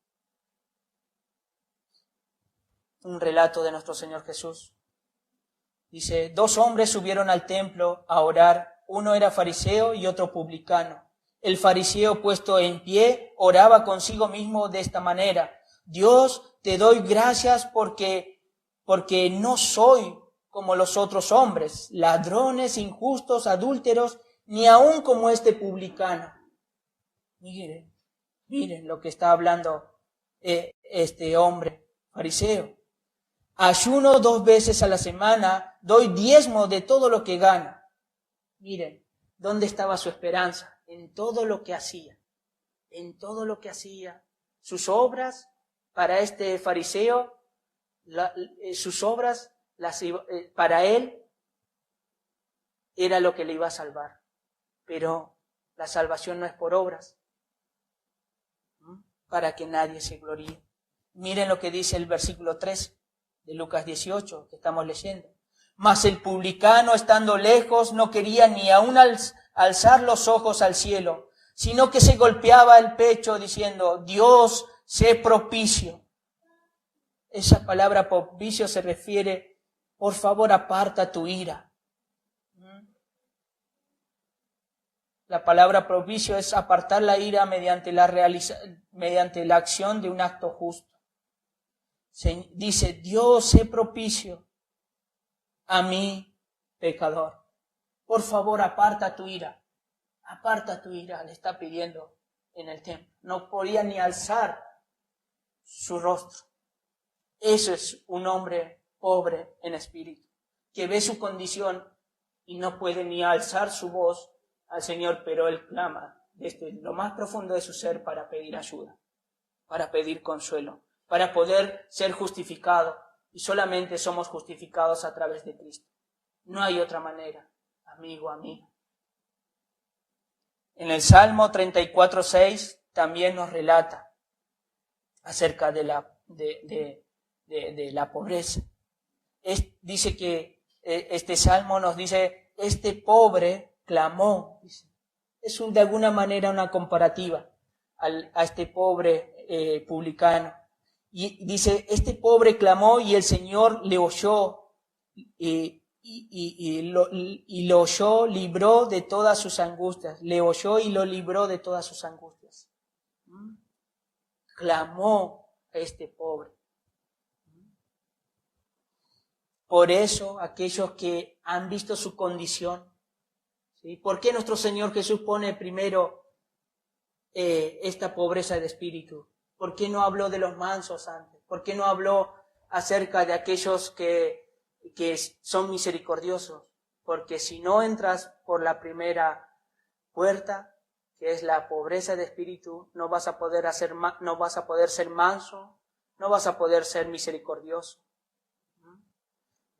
Un relato de nuestro Señor Jesús. Dice, 2 hombres subieron al templo a orar. Uno era fariseo y otro publicano. El fariseo, puesto en pie, oraba consigo mismo de esta manera: Dios, te doy gracias porque no soy como los otros hombres, ladrones, injustos, adúlteros, ni aun como este publicano. Miren lo que está hablando este hombre fariseo. Ayuno 2 veces a la semana, doy diezmo de todo lo que gano. Miren, ¿dónde estaba su esperanza? En todo lo que hacía. En todo lo que hacía. Sus obras, para este fariseo, sus obras, para él, era lo que le iba a salvar. Pero la salvación no es por obras, para que nadie se gloríe. Miren lo que dice el versículo 3 de Lucas 18, que estamos leyendo. Mas el publicano, estando lejos, no quería ni aun alzar los ojos al cielo, sino que se golpeaba el pecho diciendo: Dios, sé propicio. Esa palabra propicio se refiere, por favor, aparta tu ira. La palabra propicio es apartar la ira mediante la acción de un acto justo. Dice, Dios, sé propicio a mí, pecador. Por favor, aparta tu ira. Aparta tu ira, le está pidiendo en el templo. No podía ni alzar su rostro. Eso es un hombre pobre en espíritu, que ve su condición y no puede ni alzar su voz al Señor, pero él clama desde lo más profundo de su ser para pedir ayuda, para pedir consuelo, para poder ser justificado. Y solamente somos justificados a través de Cristo. No hay otra manera, amigo, amiga. En el Salmo 34:6 también nos relata acerca de la pobreza. Dice que este salmo nos dice, este pobre clamó. Es de alguna manera una comparativa a este pobre publicano. Y dice, este pobre clamó y el Señor le oyó y lo oyó, libró de todas sus angustias. Le oyó y lo libró de todas sus angustias. Clamó a este pobre. Por eso, aquellos que han visto su condición, ¿sí? ¿Por qué nuestro Señor Jesús pone primero esta pobreza de espíritu? ¿Por qué no habló de los mansos antes? ¿Por qué no habló acerca de aquellos que son misericordiosos? Porque si no entras por la primera puerta, que es la pobreza de espíritu, no vas a poder ser manso, no vas a poder ser misericordioso.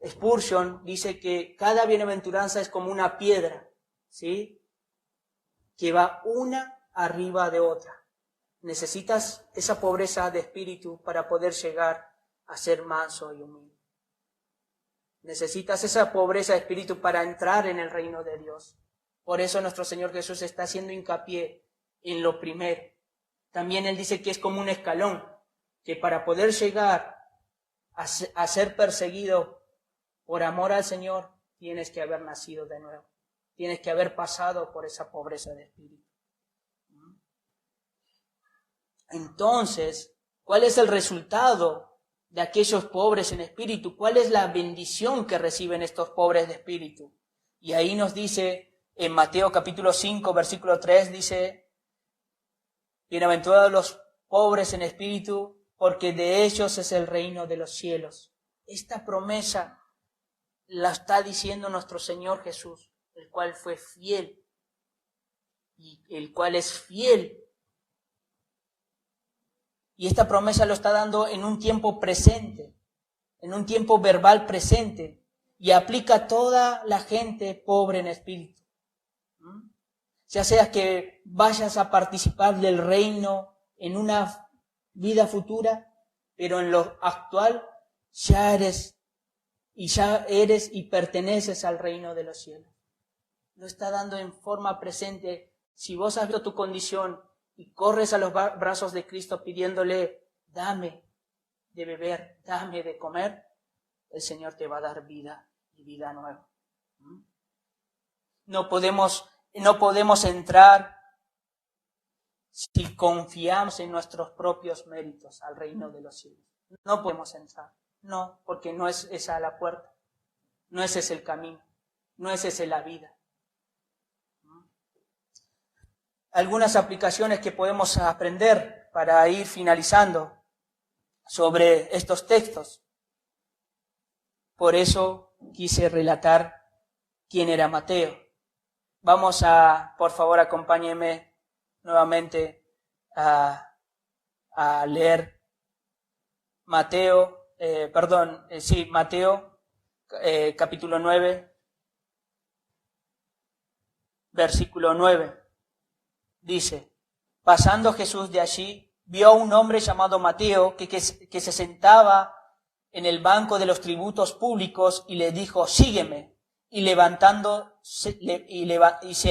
Spurgeon dice que cada bienaventuranza es como una piedra, ¿sí?, que va una arriba de otra. Necesitas esa pobreza de espíritu para poder llegar a ser manso y humilde. Necesitas esa pobreza de espíritu para entrar en el reino de Dios. Por eso nuestro Señor Jesús está haciendo hincapié en lo primero. También Él dice que es como un escalón, que para poder llegar a ser perseguido por amor al Señor, tienes que haber nacido de nuevo. Tienes que haber pasado por esa pobreza de espíritu. Entonces, ¿cuál es el resultado de aquellos pobres en espíritu? ¿Cuál es la bendición que reciben estos pobres de espíritu? Y ahí nos dice, en Mateo capítulo 5, versículo 3, dice: bienaventurados los pobres en espíritu, porque de ellos es el reino de los cielos. Esta promesa la está diciendo nuestro Señor Jesús, el cual fue fiel y el cual es fiel. Y esta promesa lo está dando en un tiempo presente, en un tiempo verbal presente, y aplica a toda la gente pobre en espíritu. Ya sea que vayas a participar del reino en una vida futura, pero en lo actual ya eres y perteneces al reino de los cielos. Lo está dando en forma presente. Si vos has visto tu condición y corres a los brazos de Cristo pidiéndole: dame de beber, dame de comer, el Señor te va a dar vida y vida nueva. No podemos entrar si confiamos en nuestros propios méritos al reino de los cielos. No podemos entrar. No, porque no es esa la puerta. No ese es el camino. No es esa la vida. Algunas aplicaciones que podemos aprender para ir finalizando sobre estos textos. Por eso quise relatar quién era Mateo. Vamos por favor, acompáñenme nuevamente a leer Mateo, capítulo 9, versículo 9. Dice: pasando Jesús de allí, vio a un hombre llamado Mateo que se sentaba en el banco de los tributos públicos y le dijo: sígueme. Y se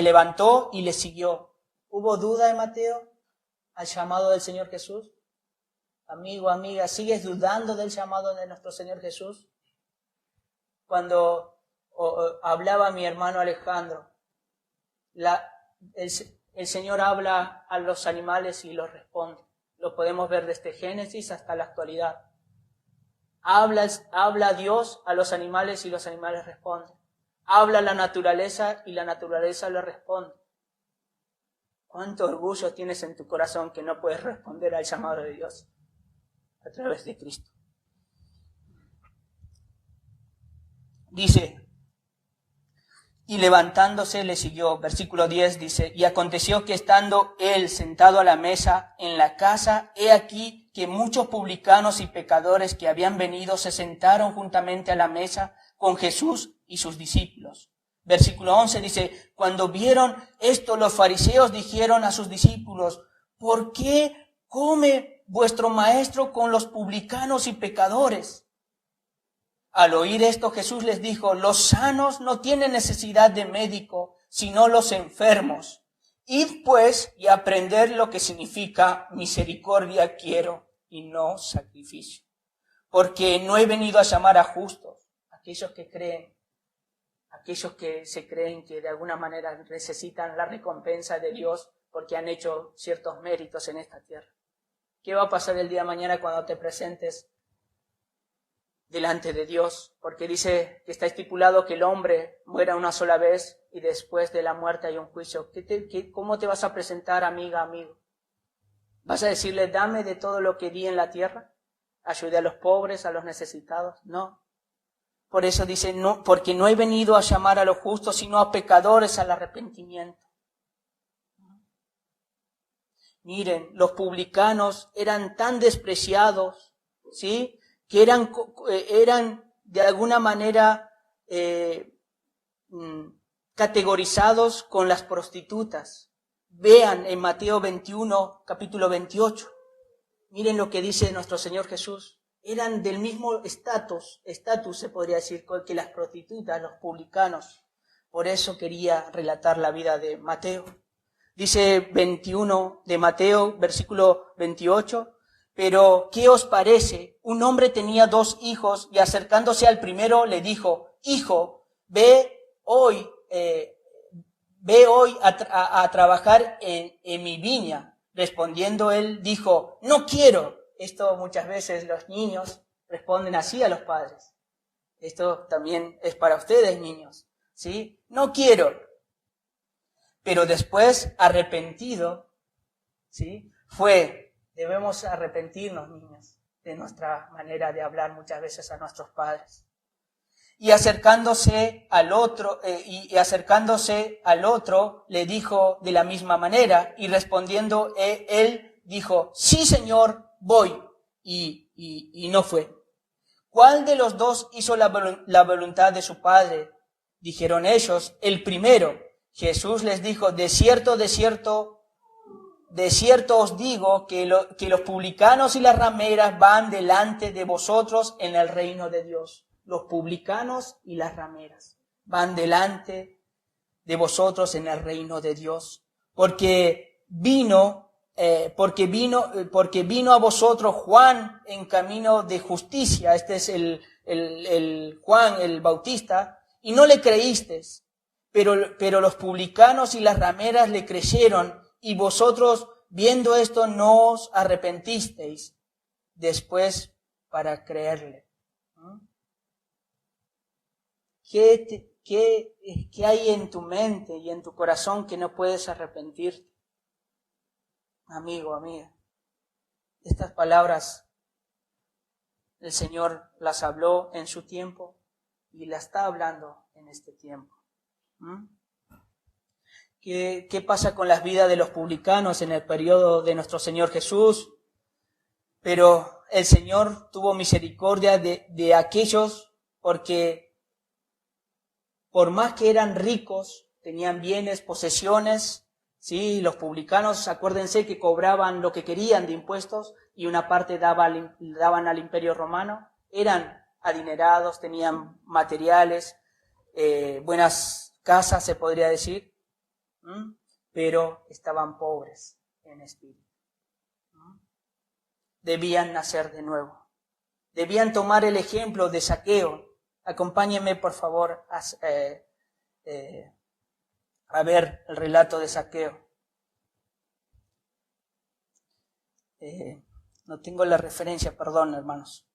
levantó y le siguió. ¿Hubo duda de Mateo al llamado del Señor Jesús? Amigo, amiga, ¿sigues dudando del llamado de nuestro Señor Jesús? Cuando hablaba mi hermano Alejandro, el Señor habla a los animales y los responde. Lo podemos ver desde Génesis hasta la actualidad. Habla Dios a los animales y los animales responden. Habla la naturaleza y la naturaleza le responde. ¿Cuánto orgullo tienes en tu corazón que no puedes responder al llamado de Dios a través de Cristo? Dice: y levantándose le siguió. Versículo 10 dice: y aconteció que estando él sentado a la mesa en la casa, he aquí que muchos publicanos y pecadores que habían venido se sentaron juntamente a la mesa con Jesús y sus discípulos. Versículo 11 dice: cuando vieron esto, los fariseos dijeron a sus discípulos: ¿por qué come vuestro maestro con los publicanos y pecadores? Al oír esto, Jesús les dijo: los sanos no tienen necesidad de médico, sino los enfermos. Id pues y aprended lo que significa misericordia quiero y no sacrificio. Porque no he venido a llamar a justos, aquellos que se creen que de alguna manera necesitan la recompensa de Dios porque han hecho ciertos méritos en esta tierra. ¿Qué va a pasar el día de mañana cuando te presentes delante de Dios? Porque dice que está estipulado que el hombre muera una sola vez y después de la muerte hay un juicio. ¿Cómo te vas a presentar, amiga, amigo? ¿Vas a decirle, dame de todo lo que di en la tierra? ¿Ayudé a los pobres, a los necesitados? No. Por eso dice, no, porque no he venido a llamar a los justos, sino a pecadores al arrepentimiento. Miren, los publicanos eran tan despreciados, ¿sí? Que eran de alguna manera categorizados con las prostitutas. Vean en Mateo 21, capítulo 28. Miren lo que dice nuestro Señor Jesús. Eran del mismo estatus se podría decir, que las prostitutas, los publicanos. Por eso quería relatar la vida de Mateo. Dice 21 de Mateo, versículo 28. Pero, ¿qué os parece? Un hombre tenía 2 hijos y acercándose al primero le dijo, hijo, ve hoy a trabajar en mi viña. Respondiendo él dijo, no quiero. Esto muchas veces los niños responden así a los padres. Esto también es para ustedes, niños, ¿sí? No quiero. Pero después, arrepentido, ¿sí? Debemos arrepentirnos, niños, de nuestra manera de hablar muchas veces a nuestros padres. Y acercándose al otro, le dijo de la misma manera, y respondiendo él dijo, sí, Señor, voy, y no fue. ¿Cuál de los 2 hizo la voluntad de su padre? Dijeron ellos, el primero. Jesús les dijo, de cierto os digo que los publicanos y las rameras van delante de vosotros en el reino de Dios. Los publicanos y las rameras van delante de vosotros en el reino de Dios. Porque vino a vosotros Juan en camino de justicia. Este es el Juan el Bautista, y no le creísteis. Pero los publicanos y las rameras le creyeron, y vosotros, viendo esto, no os arrepentisteis después para creerle. ¿Qué hay en tu mente y en tu corazón que no puedes arrepentirte? Amigo, amiga, estas palabras el Señor las habló en su tiempo y las está hablando en este tiempo. ¿Qué pasa con las vidas de los publicanos en el periodo de nuestro Señor Jesús? Pero el Señor tuvo misericordia de aquellos, porque por más que eran ricos, tenían bienes, posesiones, ¿sí? Los publicanos, acuérdense que cobraban lo que querían de impuestos y una parte daban al Imperio Romano. Eran adinerados, tenían materiales, buenas casas, se podría decir, pero estaban pobres en espíritu. Debían nacer de nuevo. Debían tomar el ejemplo de Zaqueo. Acompáñenme, por favor, a ver el relato de Zaqueo. No tengo la referencia, perdón, hermanos.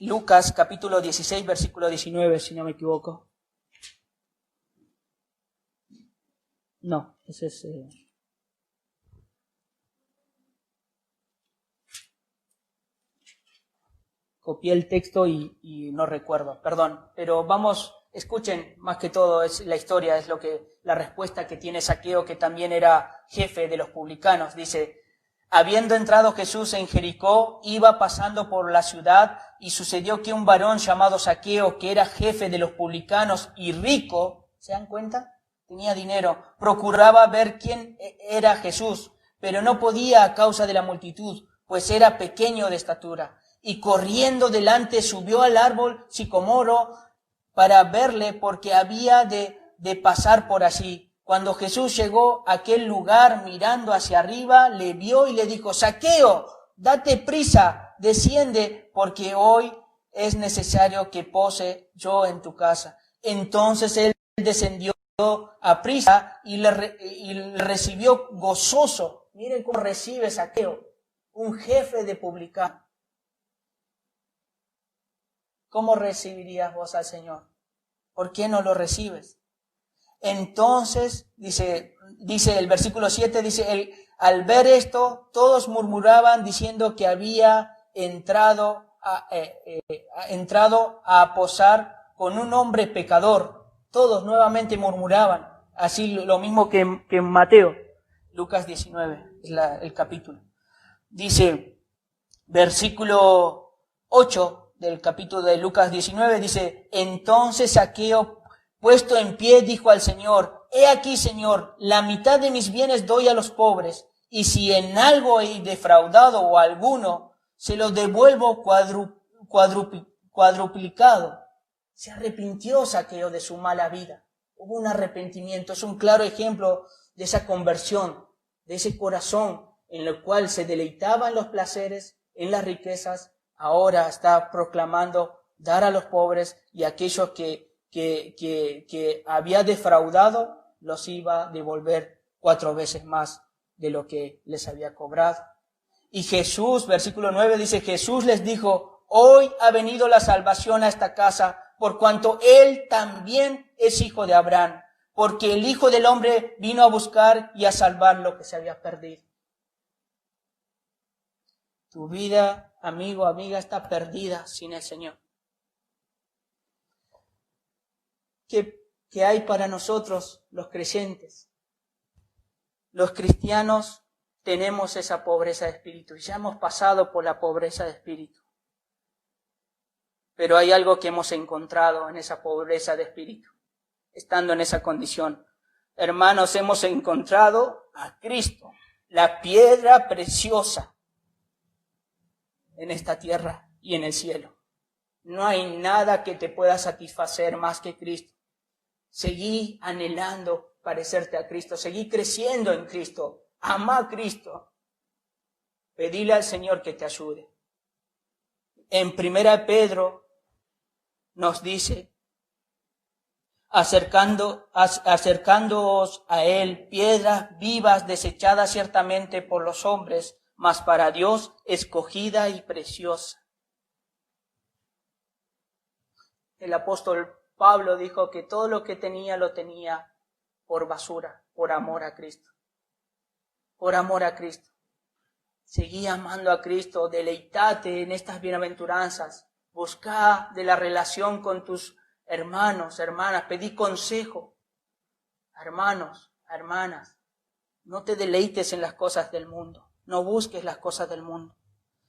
Lucas, capítulo 16, versículo 19, si no me equivoco. No, ese es... Copié el texto y no recuerdo, perdón. Pero vamos, escuchen, más que todo es la historia, es la respuesta que tiene Zaqueo, que también era jefe de los publicanos. Dice, habiendo entrado Jesús en Jericó, iba pasando por la ciudad, y sucedió que un varón llamado Zaqueo, que era jefe de los publicanos y rico, ¿se dan cuenta? Tenía dinero, procuraba ver quién era Jesús, pero no podía a causa de la multitud, pues era pequeño de estatura. Y corriendo delante subió al árbol sicomoro para verle, porque había de pasar por allí. Cuando Jesús llegó a aquel lugar, mirando hacia arriba, le vio y le dijo, Zaqueo, date prisa, desciende, porque hoy es necesario que pose yo en tu casa. Entonces él descendió a prisa y le recibió gozoso. Miren cómo recibe Zaqueo, un jefe de publicanos. ¿Cómo recibirías vos al Señor? ¿Por qué no lo recibes? Entonces, dice el versículo 7, dice, al ver esto, todos murmuraban diciendo que había entrado a posar con un hombre pecador. Todos nuevamente murmuraban. Así lo mismo que en Mateo. Lucas 19 es el capítulo. Dice, versículo 8 del capítulo de Lucas 19, dice, entonces Zaqueo, puesto en pie, dijo al Señor, he aquí, Señor, la mitad de mis bienes doy a los pobres, y si en algo he defraudado o alguno, se lo devuelvo cuadruplicado. Se arrepintió Zaqueo de su mala vida. Hubo un arrepentimiento. Es un claro ejemplo de esa conversión, de ese corazón en el cual se deleitaba en los placeres, en las riquezas. Ahora está proclamando dar a los pobres, y aquellos que había defraudado los iba a devolver 4 veces más de lo que les había cobrado. Y Jesús, versículo 9 dice, Jesús les dijo, hoy ha venido la salvación a esta casa, por cuanto él también es hijo de Abraham, porque el Hijo del Hombre vino a buscar y a salvar lo que se había perdido. Tu vida, amigo, amiga, está perdida sin el Señor. ¿Qué hay para nosotros, los creyentes? Los cristianos tenemos esa pobreza de espíritu. Ya hemos pasado por la pobreza de espíritu. Pero hay algo que hemos encontrado en esa pobreza de espíritu, estando en esa condición. Hermanos, hemos encontrado a Cristo, la piedra preciosa en esta tierra y en el cielo. No hay nada que te pueda satisfacer más que Cristo. Seguí anhelando parecerte a Cristo, seguí creciendo en Cristo, ama a Cristo. Pedile al Señor que te ayude. En 1 Pedro nos dice, acercándoos a Él, piedras vivas desechadas ciertamente por los hombres, mas para Dios escogida y preciosa. El apóstol Pablo dijo que todo lo que tenía lo tenía por basura, por amor a Cristo. Por amor a Cristo. Seguí amando a Cristo, deleitate en estas bienaventuranzas. Busca de la relación con tus hermanos, hermanas, pedí consejo. Hermanos, hermanas, no te deleites en las cosas del mundo, no busques las cosas del mundo.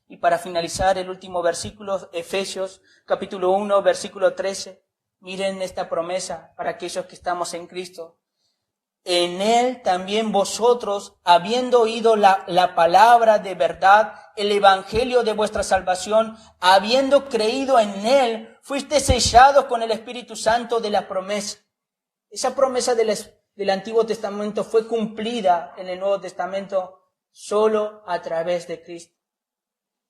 Y para finalizar, el último versículo, Efesios capítulo 1, versículo 13. Miren esta promesa para aquellos que estamos en Cristo. En Él también vosotros, habiendo oído la palabra de verdad, el evangelio de vuestra salvación, habiendo creído en Él, fuiste sellados con el Espíritu Santo de la promesa. Esa promesa del Antiguo Testamento fue cumplida en el Nuevo Testamento solo a través de Cristo.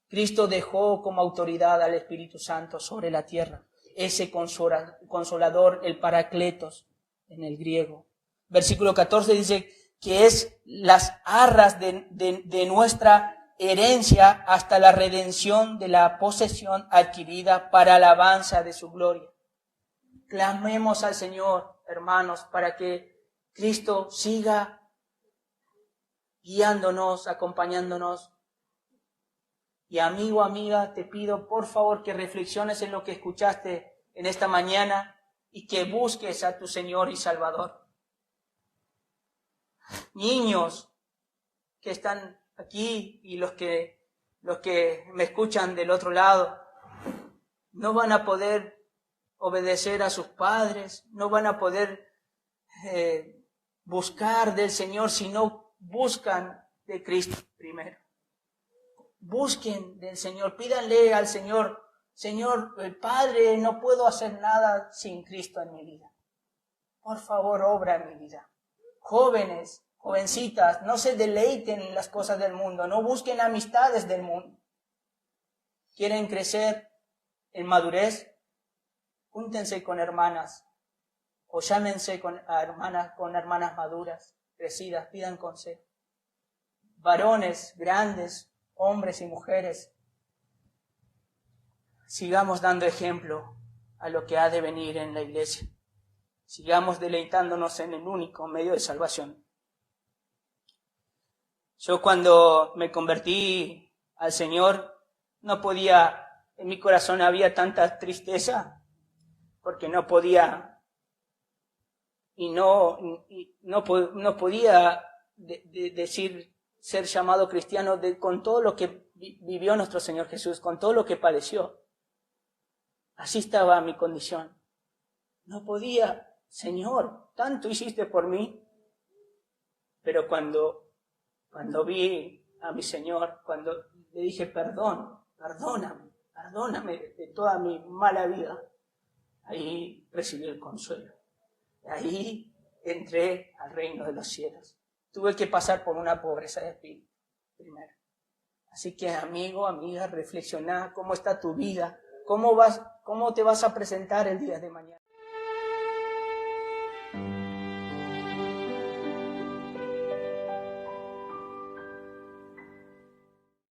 Cristo dejó como autoridad al Espíritu Santo sobre la tierra. Ese consolador, el Paracletos en el griego. Versículo 14 dice que es las arras de nuestra herencia hasta la redención de la posesión adquirida para alabanza de su gloria. Clamemos al Señor, hermanos, para que Cristo siga guiándonos, acompañándonos. Y amigo, amiga, te pido por favor que reflexiones en lo que escuchaste en esta mañana y que busques a tu Señor y Salvador. Niños que están aquí y los que me escuchan del otro lado, no van a poder obedecer a sus padres, no van a poder buscar del Señor si no buscan de Cristo primero. Busquen del Señor, pídanle al Señor, Señor, el Padre, no puedo hacer nada sin Cristo en mi vida. Por favor, obra en mi vida. Jóvenes, jovencitas, no se deleiten en las cosas del mundo, no busquen amistades del mundo. ¿Quieren crecer en madurez? Júntense con hermanas o llámense con hermanas maduras, crecidas, pidan consejo. Varones grandes, hombres y mujeres, sigamos dando ejemplo a lo que ha de venir en la iglesia. Sigamos deleitándonos en el único medio de salvación. Yo cuando me convertí al Señor, no podía, en mi corazón había tanta tristeza, porque no podía, y no podía decir ser llamado cristiano con todo lo que vivió nuestro Señor Jesús, con todo lo que padeció. Así estaba mi condición. No podía, Señor, tanto hiciste por mí. Pero cuando vi a mi Señor, cuando le dije perdóname de toda mi mala vida, ahí recibí el consuelo. Ahí entré al reino de los cielos. Tuve que pasar por una pobreza de espíritu primero. Así que, amigo, amiga, reflexiona cómo está tu vida, cómo te vas a presentar el día de mañana.